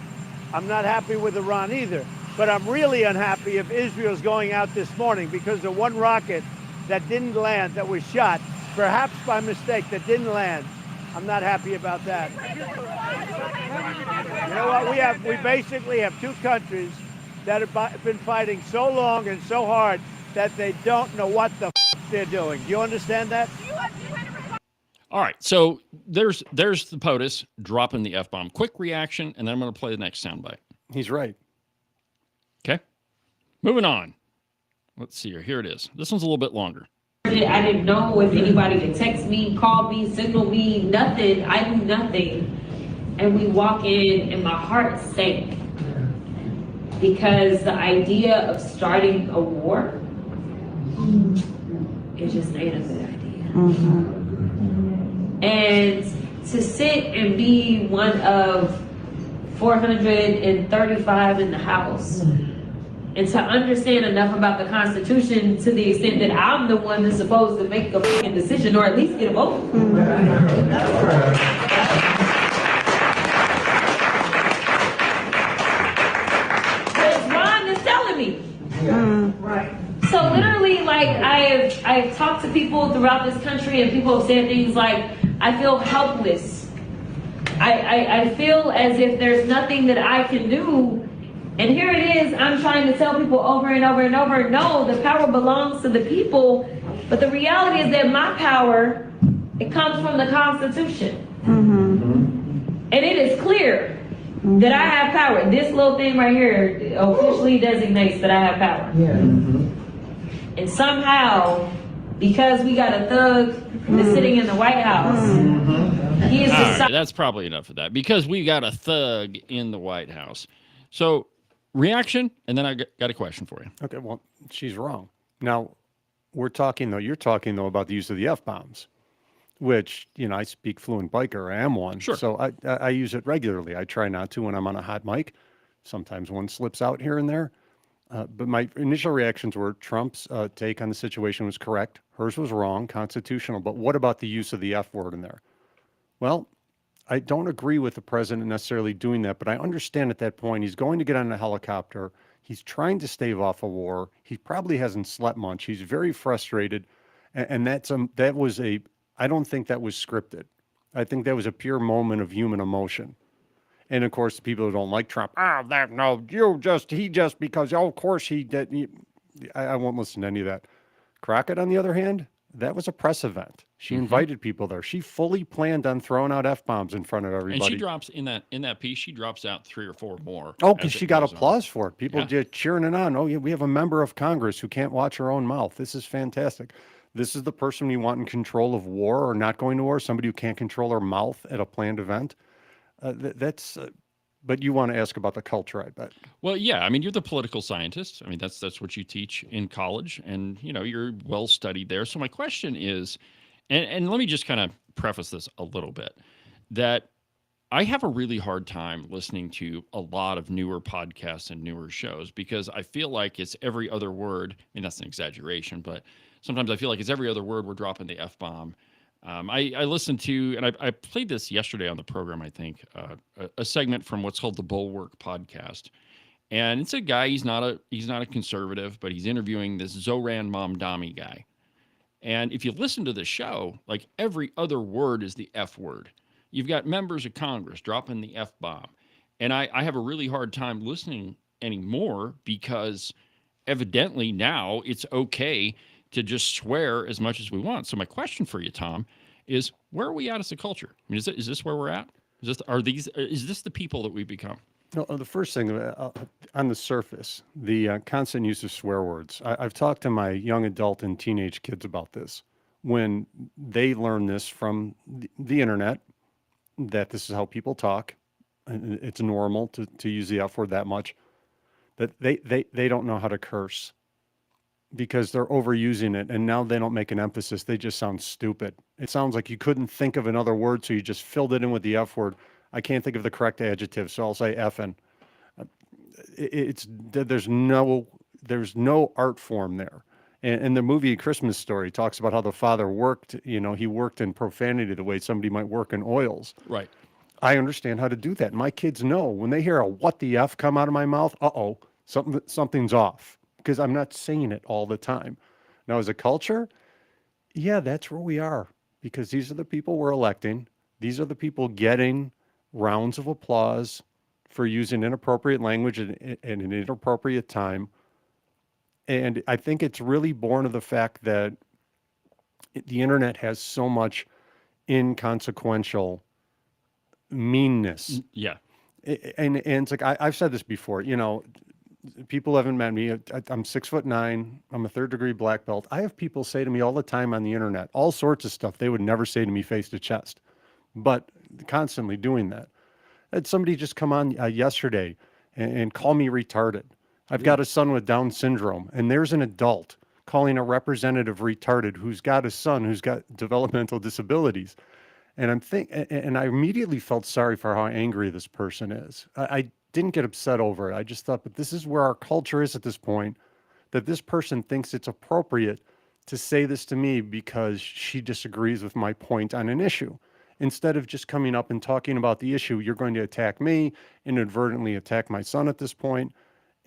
I'm not happy with Iran either. But I'm really unhappy if Israel's going out this morning because the one rocket that didn't land, that was shot, perhaps by mistake, that didn't land. I'm not happy about that. You know what? We basically have two countries that have been fighting so long and so hard that they don't know what the they're doing. Do you understand that? All right, so there's the POTUS dropping the F-bomb. Quick reaction, and then I'm going to play the next soundbite. He's right. Okay, moving on. Let's see here. Here it is. This one's a little bit longer. I didn't know if anybody could text me, call me, signal me, nothing. I knew nothing. And we walk in and my heart sank because the idea of starting a war, it just ain't a good idea. And to sit and be one of 435 in the House, and to understand enough about the Constitution to the extent that I'm the one that's supposed to make a fucking decision or at least get a vote. Because Ron is telling me. Right. So literally, like, I've talked to people throughout this country and people have said things like, I feel helpless. I feel as if there's nothing that I can do. And here it is, I'm trying to tell people over and over and over, no, the power belongs to the people. But the reality is that my power, it comes from the Constitution. And it is clear that I have power. This little thing right here officially designates that I have power. And somehow, because we got a thug that's sitting in the White House, he is All right, that's probably enough of that. Because we got a thug in the White House. So, reaction, and then I got a question for you. Okay, well, she's wrong. Now, you're talking though about the use of the F-bombs, which, I speak fluent biker. I am one. Sure. So I use it regularly. I try not to when I'm on a hot mic. Sometimes one slips out here and there. But my initial reactions were Trump's take on the situation was correct. Hers was wrong, constitutional. But what about the use of the F word in there? Well, I don't agree with the president necessarily doing that, but I understand at that point he's going to get on a helicopter. He's trying to stave off a war. He probably hasn't slept much. He's very frustrated. And I don't think that was scripted. I think that was a pure moment of human emotion. And of course, the people who don't like Trump, he just because, of course he did. I won't listen to any of that. Crockett, on the other hand, that was a press event. She invited people there. She fully planned on throwing out F-bombs in front of everybody. And she drops in that piece, she drops out 3 or 4 more. Oh, because she got applause for it. People just cheering it on. Oh, yeah, we have a member of Congress who can't watch her own mouth. This is fantastic. This is the person we want in control of war or not going to war, somebody who can't control her mouth at a planned event. But you want to ask about the culture, I bet. Well, yeah. I mean, you're the political scientist. I mean, that's what you teach in college, and you're well studied there. So my question is, and let me just kind of preface this a little bit, that I have a really hard time listening to a lot of newer podcasts and newer shows because I feel like it's every other word. I mean, that's an exaggeration, but sometimes I feel like it's every other word we're dropping the F-bomb. I listened to, and I played this yesterday on the program, I think, a segment from what's called the Bulwark podcast. And it's a guy, he's not a conservative, but he's interviewing this Zoran Mamdani guy. And if you listen to the show, like every other word is the F word. You've got members of Congress dropping the F-bomb. And I have a really hard time listening anymore because evidently now it's okay to just swear as much as we want. So my question for you, Tom, is where are we at as a culture? I mean, is this where we're at? Is this the people that we've become? No, the first thing on the surface, the constant use of swear words. I've talked to my young adult and teenage kids about this. When they learn this from the internet, that this is how people talk, and it's normal to use the F word that much, that they don't know how to curse because they're overusing it, and now they don't make an emphasis. They just sound stupid. It sounds like you couldn't think of another word, so you just filled it in with the F word. I can't think of the correct adjective, so I'll say effing. There's no art form there. And the movie Christmas Story talks about how the father worked, he worked in profanity the way somebody might work in oils. Right. I understand how to do that. My kids know when they hear a what the F come out of my mouth, something's off, because I'm not saying it all the time. Now, as a culture, yeah, that's where we are, because these are the people we're electing. These are the people getting rounds of applause for using inappropriate language in an inappropriate time. And I think it's really born of the fact that the internet has so much inconsequential meanness. Yeah. And it's like, I've said this before, people haven't met me. I'm 6'9". I'm a 3rd-degree black belt. I have people say to me all the time on the internet, all sorts of stuff they would never say to me face to chest, but constantly doing that. I had somebody just come on yesterday and call me retarded. I've got a son with Down syndrome, and there's an adult calling a representative retarded who's got a son who's got developmental disabilities. And I immediately felt sorry for how angry this person is. I didn't get upset over it. I just thought, but this is where our culture is at this point, that this person thinks it's appropriate to say this to me because she disagrees with my point on an issue. Instead of just coming up and talking about the issue, you're going to attack me, inadvertently attack my son at this point.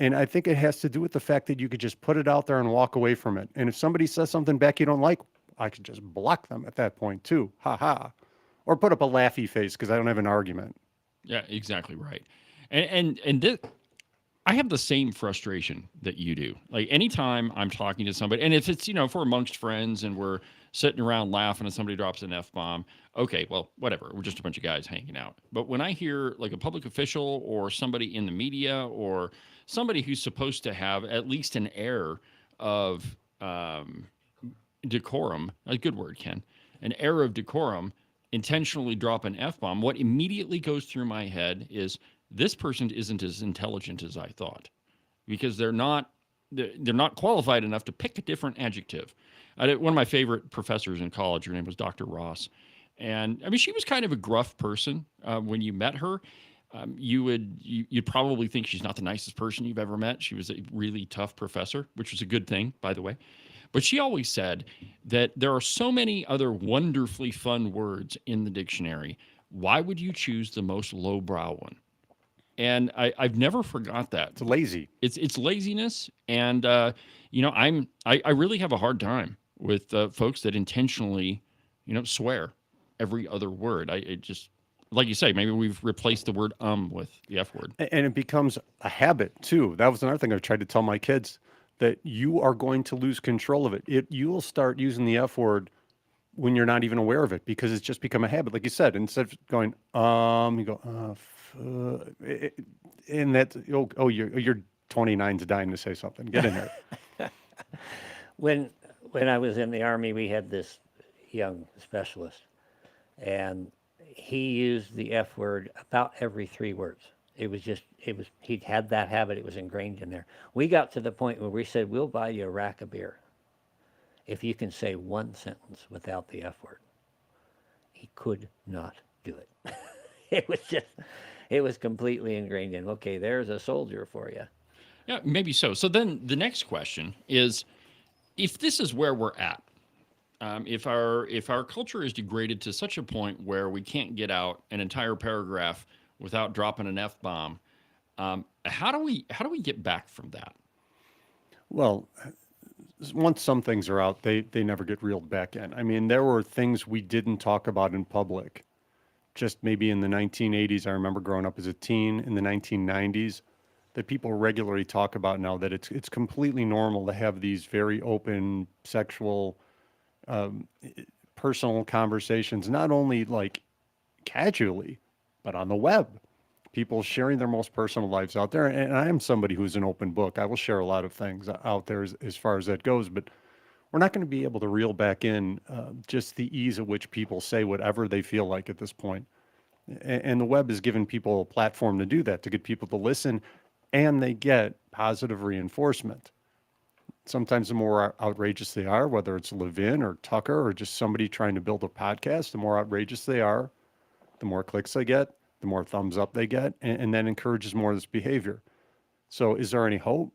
And I think it has to do with the fact that you could just put it out there and walk away from it. And if somebody says something back you don't like, I could just block them at that point too. Ha ha. Or put up a laughy face because I don't have an argument. Yeah, exactly right. And this, I have the same frustration that you do. Like anytime I'm talking to somebody, and if it's, if we're amongst friends and we're sitting around laughing and somebody drops an F-bomb, okay, well, whatever. We're just a bunch of guys hanging out. But when I hear like a public official or somebody in the media or somebody who's supposed to have at least an air of decorum, a good word, Ken, an air of decorum, intentionally drop an F-bomb, what immediately goes through my head is this person isn't as intelligent as I thought, because they're not qualified enough to pick a different adjective. One of my favorite professors in college, her name was Dr. Ross. And I mean, she was kind of a gruff person. When you met her, you'd probably think she's not the nicest person you've ever met. She was a really tough professor, which was a good thing, by the way. But she always said that there are so many other wonderfully fun words in the dictionary. Why would you choose the most lowbrow one? And I've never forgot that. It's lazy. It's laziness. And, I really have a hard time with folks that intentionally, swear every other word. like you say, maybe we've replaced the word with the F word. And it becomes a habit too. That was another thing I've tried to tell my kids, that you are going to lose control of it. You will start using the F word when you're not even aware of it, because it's just become a habit. Like you said, instead of going, you go, and that's, you're 29's dying to say something. Get in here. When I was in the Army, we had this young specialist, and he used the F word about every 3 words. He'd had that habit. It was ingrained in there. We got to the point where we said, we'll buy you a rack of beer if you can say 1 sentence without the F word. He could not do it. It was completely ingrained in. Okay, there's a soldier for you. Yeah, maybe so. So then the next question is, if this is where we're at, if our culture is degraded to such a point where we can't get out an entire paragraph without dropping an F-bomb, how do we get back from that? Well, once some things are out, they never get reeled back in. I mean, there were things we didn't talk about in public. Just maybe in the 1980s, I remember growing up as a teen, in the 1990s, that people regularly talk about now, that it's completely normal to have these very open sexual, personal conversations, not only like casually, but on the web. People sharing their most personal lives out there. And I am somebody who's an open book. I will share a lot of things out there as far as that goes, but we're not going to be able to reel back in just the ease at which people say whatever they feel like at this point. And the web has given people a platform to do that, to get people to listen, and they get positive reinforcement. Sometimes the more outrageous they are, whether it's Levin or Tucker or just somebody trying to build a podcast, the more outrageous they are, the more clicks they get, the more thumbs up they get, and that encourages more of this behavior. So is there any hope?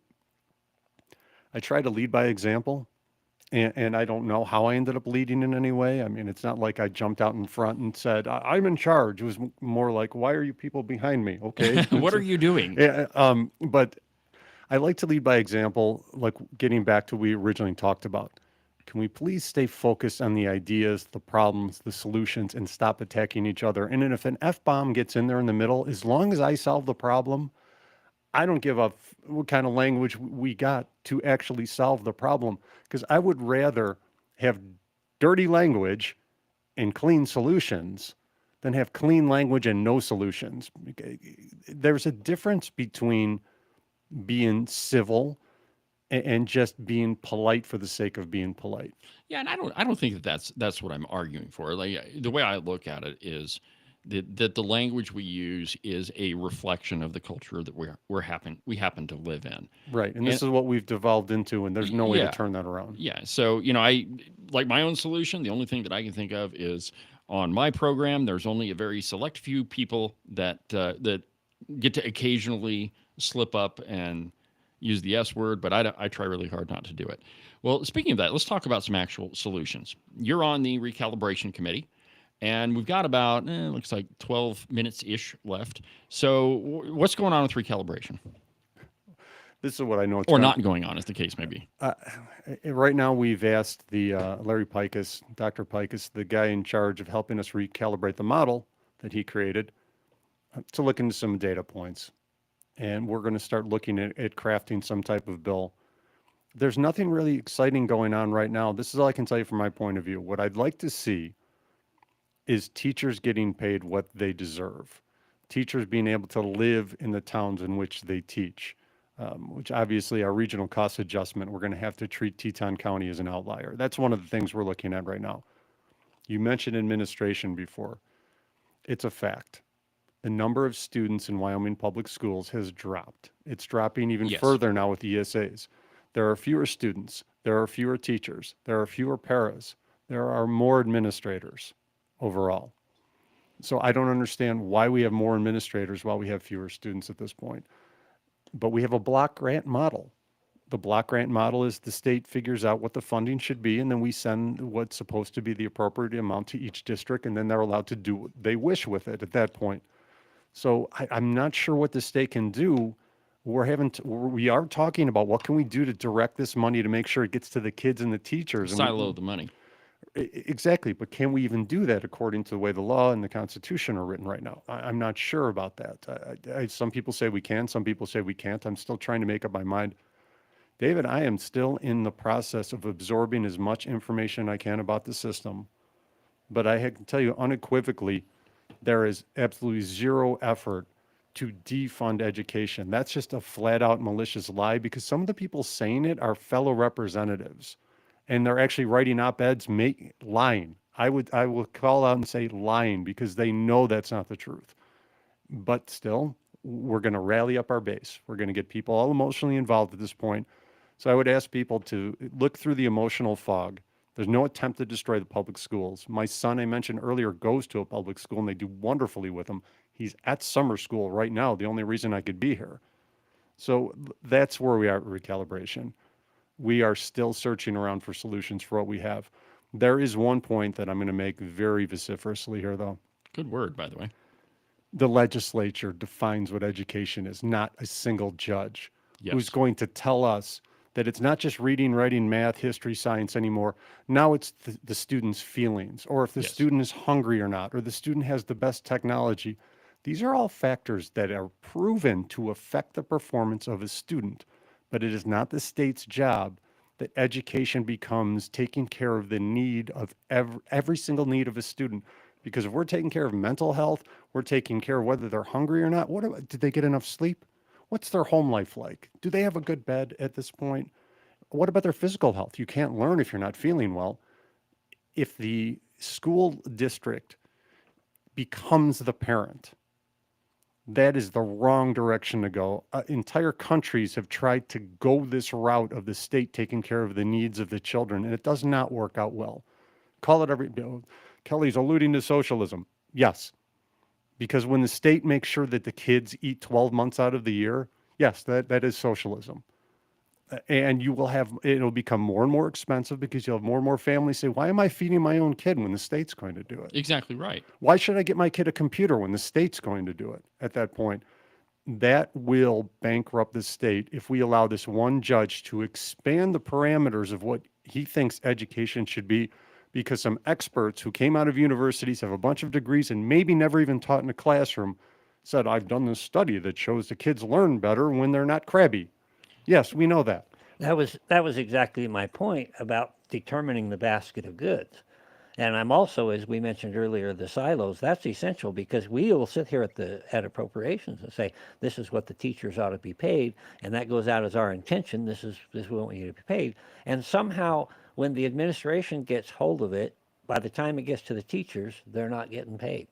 I try to lead by example, and I don't know how I ended up leading in any way. I mean, it's not like I jumped out in front and said, I'm in charge. It was more like, why are you people behind me? Okay. What are you doing? Yeah, but I like to lead by example, like getting back to what we originally talked about. Can we please stay focused on the ideas, the problems, the solutions, and stop attacking each other? And then if an F-bomb gets in there in the middle, as long as I solve the problem, I don't give up what kind of language we got to actually solve the problem, because I would rather have dirty language and clean solutions than have clean language and no solutions. There's a difference between being civil and just being polite for the sake of being polite. Yeah, and I don't think that's what I'm arguing for. Like, the way I look at it is that the language we use is a reflection of the culture that we happen to live in. Right, and this is what we've devolved into, and there's no way to turn that around. Yeah, so I like my own solution. The only thing that I can think of is, on my program, there's only a very select few people that get to occasionally slip up and use the S word, but I try really hard not to do it. Well, speaking of that, let's talk about some actual solutions. You're on the recalibration committee, and we've got about, looks like 12 minutes-ish left. So what's going on with recalibration? This is what I know. Or not going on, as the case may be. Right now, we've asked the Larry Pikus, Dr. Pikus, the guy in charge of helping us recalibrate the model that he created, to look into some data points. And we're going to start looking at crafting some type of bill. There's nothing really exciting going on right now. This is all I can tell you from my point of view. What I'd like to see is teachers getting paid what they deserve. Teachers being able to live in the towns in which they teach, which obviously our regional cost adjustment, we're going to have to treat Teton County as an outlier. That's one of the things we're looking at right now. You mentioned administration before. It's a fact. The number of students in Wyoming public schools has dropped. It's dropping even further now with ESAs. There are fewer students. There are fewer teachers. There are fewer paras. There are more administrators overall. So I don't understand why we have more administrators while we have fewer students at this point. But we have a block grant model. The block grant model is the state figures out what the funding should be, and then we send what's supposed to be the appropriate amount to each district, and then they're allowed to do what they wish with it at that point. So I'm not sure what the state can do. We are talking about what can we do to direct this money to make sure it gets to the kids and the teachers. Silo the money. Exactly, but can we even do that according to the way the law and the Constitution are written right now? I'm not sure about that. Some people say we can, some people say we can't. I'm still trying to make up my mind. David, I am still in the process of absorbing as much information I can about the system, but I can tell you unequivocally, there is absolutely zero effort to defund education. That's just a flat out malicious lie, because some of the people saying it are fellow representatives, and they're actually writing op-eds lying. I will call out and say lying, because they know that's not the truth. But still, we're going to rally up our base. We're going to get people all emotionally involved at this point. So I would ask people to look through the emotional fog. There's no attempt to destroy the public schools. My son, I mentioned earlier, goes to a public school, and they do wonderfully with him. He's at summer school right now, the only reason I could be here. So that's where we are at recalibration. We are still searching around for solutions for what we have. There is one point that I'm going to make very vociferously here, though. Good word, by the way. The legislature defines what education is, not a single judge who's going to tell us that it's not just reading, writing, math, history, science anymore. Now it's the student's feelings, or if the student is hungry or not, or the student has the best technology. These are all factors that are proven to affect the performance of a student, but it is not the state's job that education becomes taking care of the need of every single need of a student. Because if we're taking care of mental health, we're taking care of whether they're hungry or not. Did they get enough sleep? What's their home life like? Do they have a good bed at this point? What about their physical health? You can't learn if you're not feeling well. If the school district becomes the parent, that is the wrong direction to go. Entire countries have tried to go this route of the state taking care of the needs of the children, and it does not work out well. Call it Kelly's alluding to socialism. Yes. Because when the state makes sure that the kids eat 12 months out of the year, yes, that is socialism. And it'll become more and more expensive, because you'll have more and more families say, why am I feeding my own kid when the state's going to do it? Exactly right. Why should I get my kid a computer when the state's going to do it? At that point, that will bankrupt the state if we allow this one judge to expand the parameters of what he thinks education should be, because some experts who came out of universities, have a bunch of degrees, and maybe never even taught in a classroom, said, I've done this study that shows the kids learn better when they're not crabby. Yes, we know that. That was exactly my point about determining the basket of goods. And I'm also, as we mentioned earlier, the silos. That's essential, because we will sit here at appropriations and say, this is what the teachers ought to be paid, and that goes out as our intention. This is what we want you to be paid. And somehow, when the administration gets hold of it, by the time it gets to the teachers, they're not getting paid.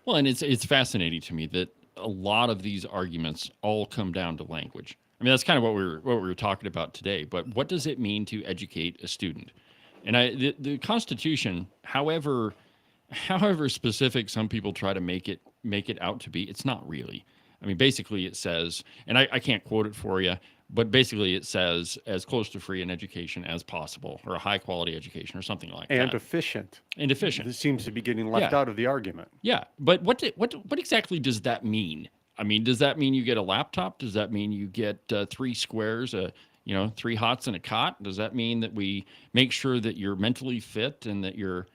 Well, and it's fascinating to me that a lot of these arguments all come down to language. I mean, that's kind of what we were talking about today. But what does it mean to educate a student? And the Constitution, however specific some people try to make it out to be, it's not really. I mean, basically it says, and I can't quote it for you, but basically it says as close to free an education as possible, or a high quality education, or something like that. And efficient. And efficient. This seems to be getting left out of the argument. Yeah, but what exactly does that mean? I mean, does that mean you get a laptop? Does that mean you get 3 squares, 3 hots and a cot? Does that mean that we make sure that you're mentally fit, and that your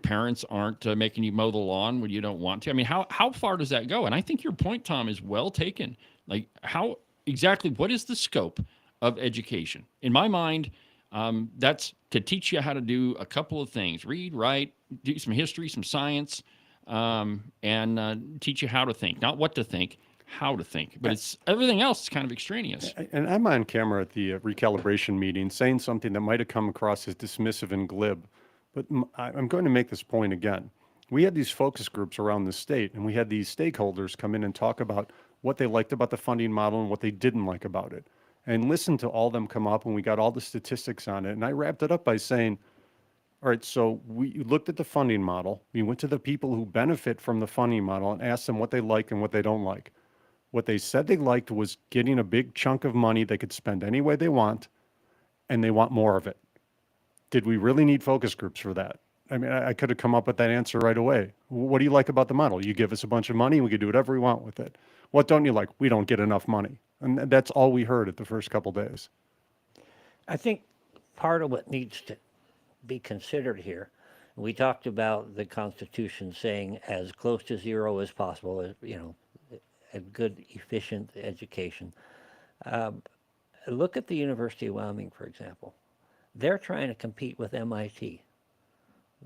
parents aren't making you mow the lawn when you don't want to? I mean, how far does that go? And I think your point, Tom, is well taken. Like, what is the scope of education? In my mind, that's to teach you how to do a couple of things: read, write, do some history, some science, and teach you how to think, not what to think, how to think. But it's everything else is kind of extraneous. And I'm on camera at the recalibration meeting saying something that might have come across as dismissive and glib, but I'm going to make this point again. We had these focus groups around the state, and we had these stakeholders come in and talk about what they liked about the funding model and what they didn't like about it, and listen to all of them come up, and we got all the statistics on it. And I wrapped it up by saying, all right, so we looked at the funding model. We went to the people who benefit from the funding model and asked them what they like and what they don't like. What they said they liked was getting a big chunk of money they could spend any way they want, and they want more of it. Did we really need focus groups for that? I mean, I could have come up with that answer right away. What do you like about the model? You give us a bunch of money, and we can do whatever we want with it. What don't you like? We don't get enough money. And that's all we heard at the first couple days. I think part of what needs be considered here. We talked about the Constitution saying as close to zero as possible, a good, efficient education. Look at the University of Wyoming, for example. They're trying to compete with MIT.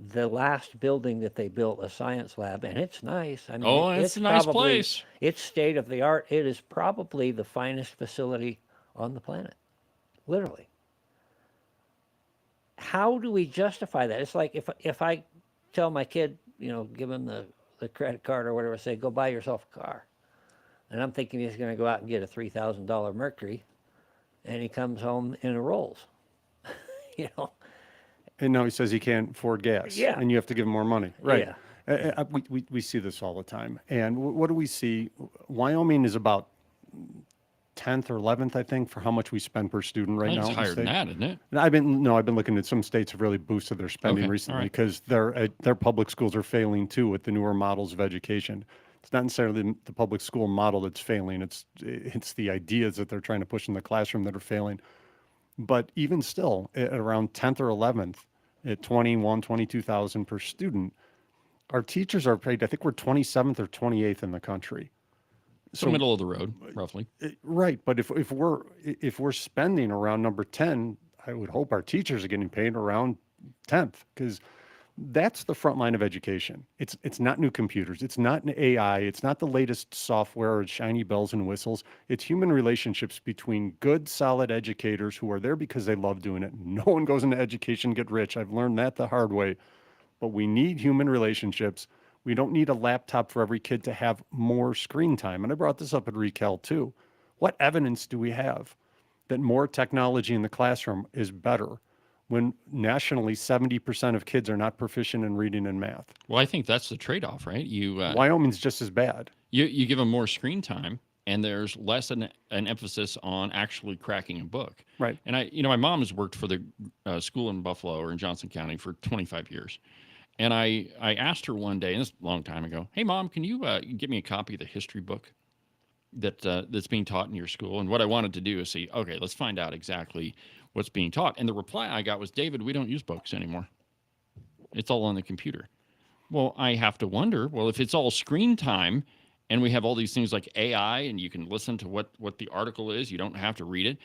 The last building that they built, a science lab, and it's nice. I mean, it's a nice place. It's state of the art. It is probably the finest facility on the planet, literally. How do we justify that? It's like if I tell my kid, give him the credit card or whatever, say, go buy yourself a car. And I'm thinking he's going to go out and get a $3,000 Mercury, and he comes home in a Rolls, And now he says he can't afford gas. Yeah. And you have to give him more money. Right. Yeah. We see this all the time. And what do we see? Wyoming is about 10th or 11th, I think, for how much we spend per student right now. It's higher than that, isn't it? And I've been looking at some states have really boosted their spending recently because their public schools are failing too with the newer models of education. It's not necessarily the public school model that's failing. It's the ideas that they're trying to push in the classroom that are failing. But even still, at around 10th or 11th, at 22,000 per student, our teachers are paid, I think we're 27th or 28th in the country. So middle of the road, roughly. Right, but if we're spending around number 10, I would hope our teachers are getting paid around 10th, because that's the front line of education. It's not new computers, it's not an AI, it's not the latest software or shiny bells and whistles. It's human relationships between good, solid educators who are there because they love doing it. No one goes into education to get rich. I've learned that the hard way. But we need human relationships. We don't need a laptop for every kid to have more screen time. And I brought this up at Recal too. What evidence do we have that more technology in the classroom is better when nationally 70% of kids are not proficient in reading and math? Well, I think that's the trade-off, right? Wyoming's just as bad. You give them more screen time, and there's less an emphasis on actually cracking a book. Right. And my mom has worked for the school in Buffalo or in Johnson County for 25 years. And I asked her one day, and this is a long time ago, hey, Mom, can you give me a copy of the history book that's being taught in your school? And what I wanted to do is see, okay, let's find out exactly what's being taught. And the reply I got was, David, we don't use books anymore. It's all on the computer. Well, I have to wonder, well, if it's all screen time and we have all these things like AI and you can listen to what the article is, you don't have to read it,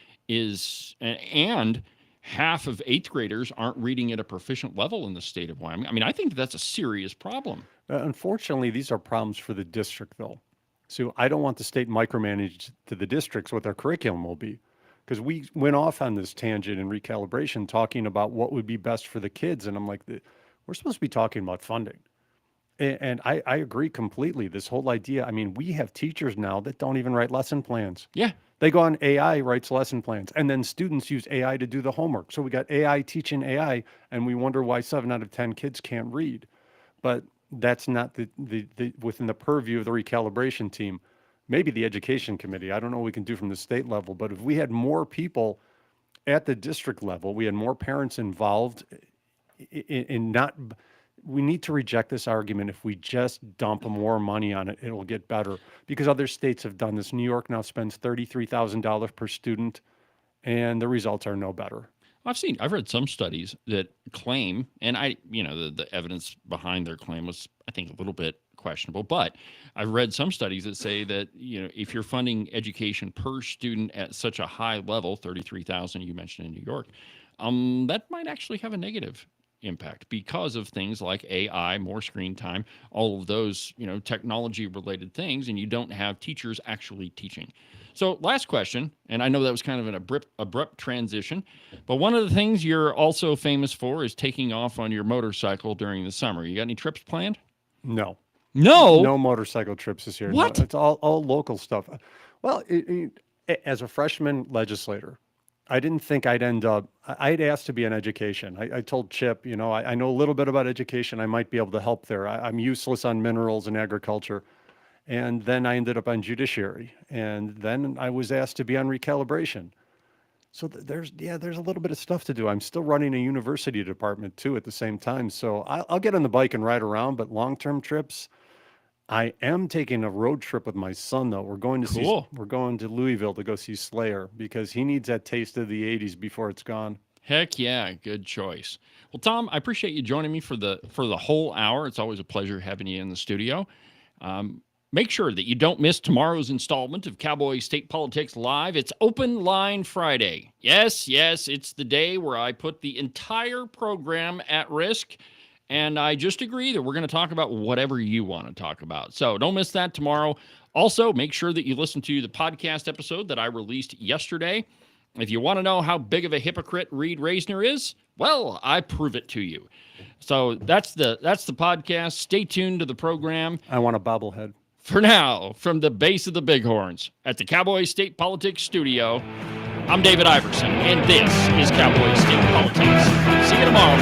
and half of 8th graders aren't reading at a proficient level in the state of Wyoming. I mean, I think that's a serious problem. Unfortunately, these are problems for the district, though. So I don't want the state micromanaged to the districts what their curriculum will be, because we went off on this tangent in recalibration talking about what would be best for the kids. And I'm like, we're supposed to be talking about funding. And I agree completely. This whole idea, I mean, we have teachers now that don't even write lesson plans. Yeah. They go on AI, writes lesson plans, and then students use AI to do the homework. So we got AI teaching AI, and we wonder why 7 out of 10 kids can't read. But that's not the within the purview of the recalibration team. Maybe the education committee. I don't know what we can do from the state level, but if we had more people at the district level, we had more parents involved in not. We need to reject this argument. If we just dump more money on it, it'll get better, because other states have done this. New York now spends $33,000 per student, and the results are no better. I've read some studies that claim, and the evidence behind their claim was, I think, a little bit questionable, but I've read some studies that say that, if you're funding education per student at such a high level, 33,000 you mentioned in New York, that might actually have a negative impact because of things like AI, more screen time, all of those, technology related things, and you don't have teachers actually teaching. So last question, and I know that was kind of an abrupt transition, but one of the things you're also famous for is taking off on your motorcycle during the summer. You got any trips planned? No. No motorcycle trips this year. What? No, it's all local stuff. Well, as a freshman legislator, I didn't think I'd end up, I'd asked to be in education. I told Chip, I know a little bit about education. I might be able to help there. I'm useless on minerals and agriculture. And then I ended up on judiciary. And then I was asked to be on recalibration. So there's a little bit of stuff to do. I'm still running a university department too at the same time. So I'll get on the bike and ride around, but long-term trips, I am taking a road trip with my son, though. We're going to Louisville to go see Slayer, because he needs that taste of the 80s before it's gone. Heck yeah, good choice. Well, Tom, I appreciate you joining me for the whole hour. It's always a pleasure having you in the studio. Make sure that you don't miss tomorrow's installment of Cowboy State Politics Live. It's Open Line Friday. Yes, it's the day where I put the entire program at risk, and I just agree that we're going to talk about whatever you want to talk about. So don't miss that tomorrow. Also, make sure that you listen to the podcast episode that I released yesterday. If you want to know how big of a hypocrite Reed Reisner is, well, I prove it to you. So that's the podcast. Stay tuned to the program. I want a bobblehead. For now, from the base of the Bighorns at the Cowboy State Politics Studio, I'm David Iverson, and this is Cowboy State Politics. See you tomorrow.